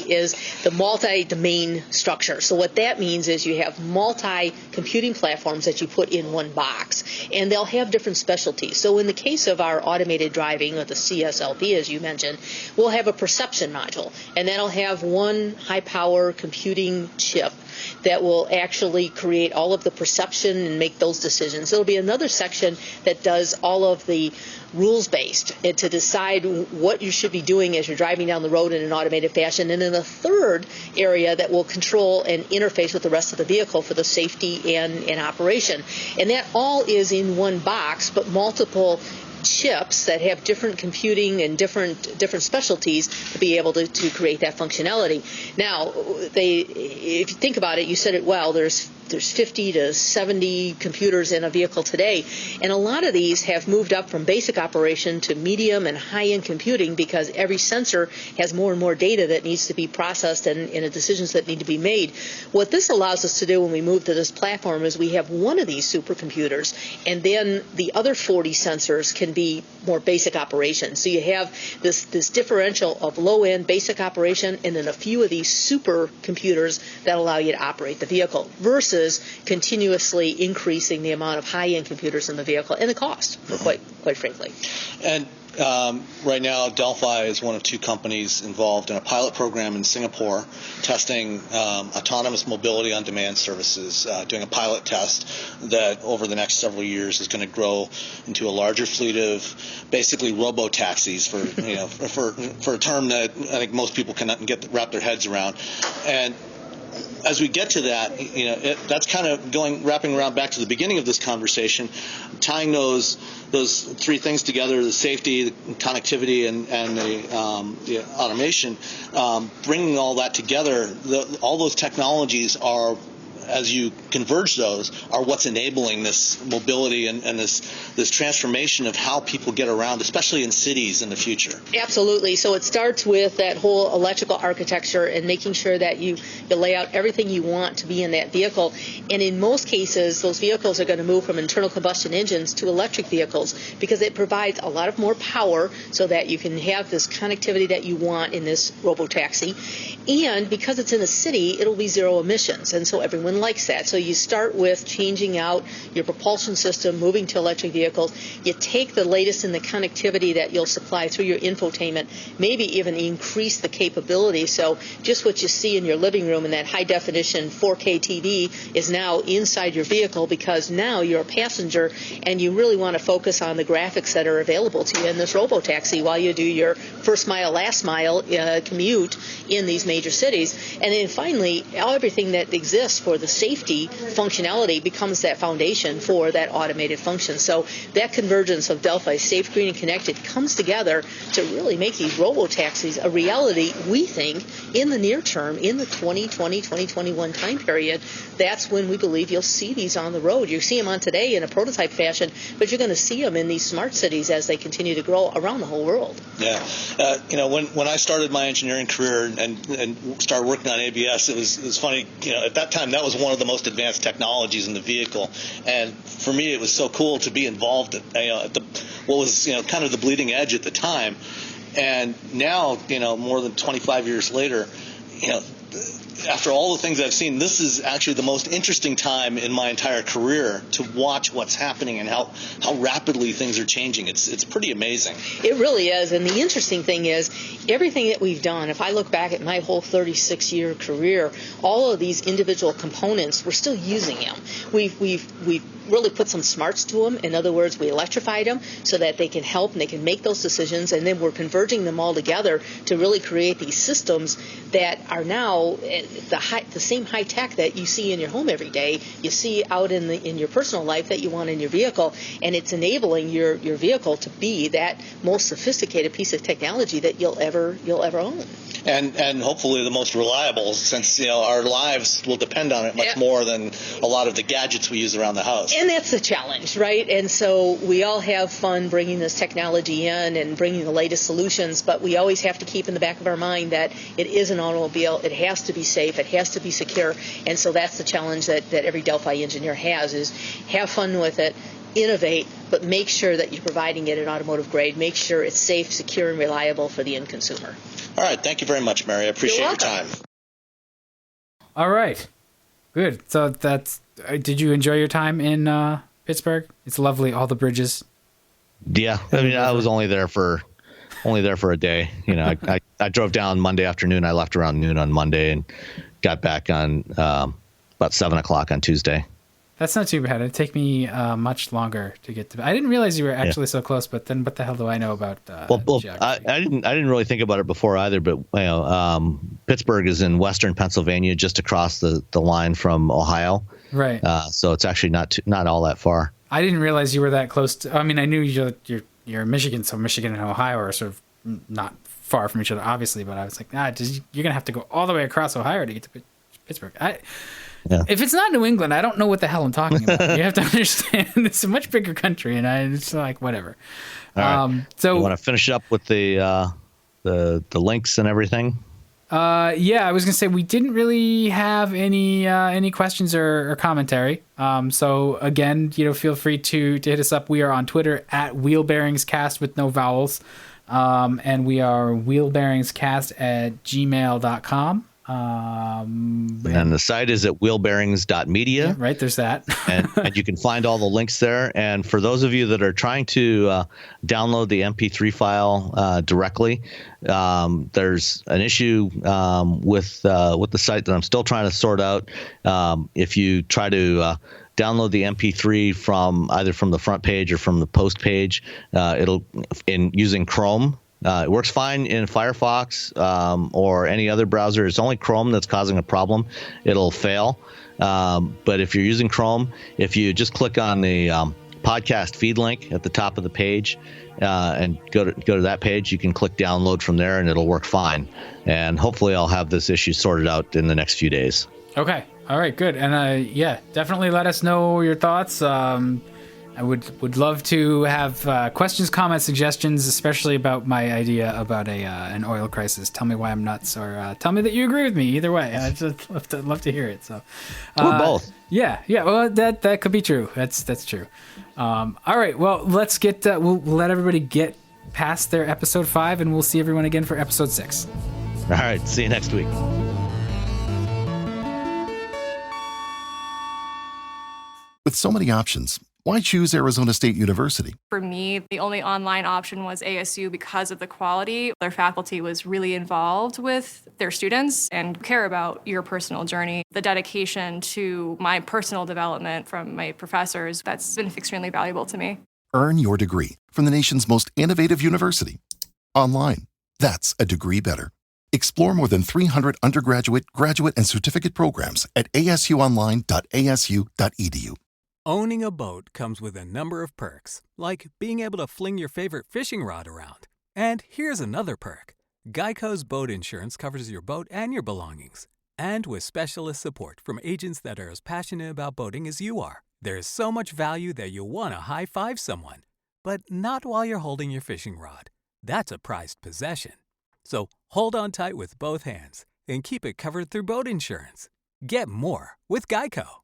is the multi-domain structure. So what that means is you have multi-computing platforms that you put in one box, and they'll have different specialties. So in the case of our automated driving, or the CSLP, as you mentioned, we'll have a perception module, and that'll have one high-power computing chip that will actually create all of the perception and make those decisions. There'll be another section that does all of the rules-based to decide what you should be doing as you're driving down the road in an automated fashion. And then a third area that will control and interface with the rest of the vehicle for the safety and operation. And that all is in one box, but multiple chips that have different computing and different specialties to be able to create that functionality. Now, if you think about it, you said it well, there's 50 to 70 computers in a vehicle today, and a lot of these have moved up from basic operation to medium and high-end computing because every sensor has more and more data that needs to be processed and decisions that need to be made. What this allows us to do when we move to this platform is we have one of these supercomputers, and then the other 40 sensors can can be more basic operation. So you have this differential of low-end basic operation and then a few of these super computers that allow you to operate the vehicle versus continuously increasing the amount of high-end computers in the vehicle and the cost, quite frankly. And right now, Delphi is one of two companies involved in a pilot program in Singapore testing autonomous mobility on demand services, doing a pilot test that over the next several years is going to grow into a larger fleet of basically robo-taxis for a term that I think most people cannot wrap their heads around. And as we get to that, that's kind of wrapping around back to the beginning of this conversation, tying those three things together: the safety, the connectivity, and the automation. Bringing all that together, all those technologies are, as you converge those, are what's enabling this mobility and this transformation of how people get around, especially in cities in the future. Absolutely. So it starts with that whole electrical architecture and making sure that you lay out everything you want to be in that vehicle. And in most cases, those vehicles are going to move from internal combustion engines to electric vehicles because it provides a lot of more power so that you can have this connectivity that you want in this robo-taxi. And because it's in a city, it'll be zero emissions. And so everyone likes that. So you start with changing out your propulsion system, moving to electric vehicles. You take the latest in the connectivity that you'll supply through your infotainment, maybe even increase the capability. So just what you see in your living room in that high definition 4K TV is now inside your vehicle because now you're a passenger and you really want to focus on the graphics that are available to you in this robo-taxi while you do your first mile, last mile commute in these major cities. And then finally, everything that exists for the safety functionality becomes that foundation for that automated function. So that convergence of Delphi Safe, Green, and Connected comes together to really make these robo-taxis a reality, we think, in the near term, in the 2020, 2021 time period. That's when we believe you'll see these on the road. You see them on today in a prototype fashion, but you're going to see them in these smart cities as they continue to grow around the whole world. Yeah. When I started my engineering career and started working on ABS, it was funny. At that time, that was one of the most advanced technologies in the vehicle, and for me, it was so cool to be involved at what was kind of the bleeding edge at the time. And now, more than 25 years later, after all the things I've seen, this is actually the most interesting time in my entire career to watch what's happening and how rapidly things are changing. It's pretty amazing. It really is. And the interesting thing is everything that we've done, if I look back at my whole 36-year career, all of these individual components, we're still using them. We've really put some smarts to them. In other words, we electrified them so that they can help and they can make those decisions, and then we're converging them all together to really create these systems that are now the same high tech that you see in your home every day, you see out in your personal life that you want in your vehicle, and it's enabling your vehicle to be that most sophisticated piece of technology that you'll ever own. And hopefully the most reliable, since our lives will depend on it much more than a lot of the gadgets we use around the house. And that's the challenge, right? And so we all have fun bringing this technology in and bringing the latest solutions, but we always have to keep in the back of our mind that it is an automobile. It has to be safe. It has to be secure. And so that's the challenge that every Delphi engineer has, is have fun with it, innovate, but make sure that you're providing it at automotive grade. Make sure it's safe, secure, and reliable for the end consumer. All right. Thank you very much, Mary. I appreciate your time. All right. Good. So did you enjoy your time in Pittsburgh? It's lovely. All the bridges. Yeah. I mean, I was only there for a day. I drove down Monday afternoon. I left around noon on Monday and got back on about 7 o'clock on Tuesday. That's not too bad. It'd take me much longer to get to. I didn't realize you were actually so close. But then, what the hell do I know about? I didn't really think about it before either. But Pittsburgh is in western Pennsylvania, just across the line from Ohio. Right. So it's actually not all that far. I didn't realize you were that close to. I mean, I knew you're in Michigan, so Michigan and Ohio are sort of not far from each other, obviously. But I was like, you're gonna have to go all the way across Ohio to get to Pittsburgh. Yeah. If it's not New England, I don't know what the hell I'm talking about. You have to understand it's a much bigger country, and it's like whatever. All right. So you want to finish up with the links and everything? Yeah, I was gonna say we didn't really have any questions or commentary. So again, feel free to hit us up. We are on Twitter at Wheelbearingscast with no vowels, and we are wheelbearingscast@gmail.com. And the site is at wheelbearings.media. Yeah, right, there's that. and you can find all the links there. And for those of you that are trying to download the MP3 file directly, there's an issue with the site that I'm still trying to sort out. If you try to download the MP3 from either from the front page or from the post page, it'll using Chrome. It works fine in Firefox or any other browser. It's only Chrome that's causing a problem. It'll fail. But if you're using Chrome, if you just click on the podcast feed link at the top of the page and go to that page, you can click download from there and it'll work fine. And hopefully I'll have this issue sorted out in the next few days. Okay. All right, good. And definitely let us know your thoughts. I would love to have questions, comments, suggestions, especially about my idea about an oil crisis. Tell me why I'm nuts, or tell me that you agree with me. Either way, I'd just love to hear it. So, or both. Yeah. Well, that could be true. That's true. All right. Well, let's get. We'll let everybody get past their episode 5, and we'll see everyone again for episode 6. All right. See you next week. With so many options, why choose Arizona State University? For me, the only online option was ASU because of the quality. Their faculty was really involved with their students and care about your personal journey. The dedication to my personal development from my professors, that's been extremely valuable to me. Earn your degree from the nation's most innovative university. Online. That's a degree better. Explore more than 300 undergraduate, graduate, and certificate programs at asuonline.asu.edu. Owning a boat comes with a number of perks, like being able to fling your favorite fishing rod around. And here's another perk. Geico's boat insurance covers your boat and your belongings. And with specialist support from agents that are as passionate about boating as you are, there's so much value that you'll want to high-five someone. But not while you're holding your fishing rod. That's a prized possession. So hold on tight with both hands and keep it covered through boat insurance. Get more with Geico.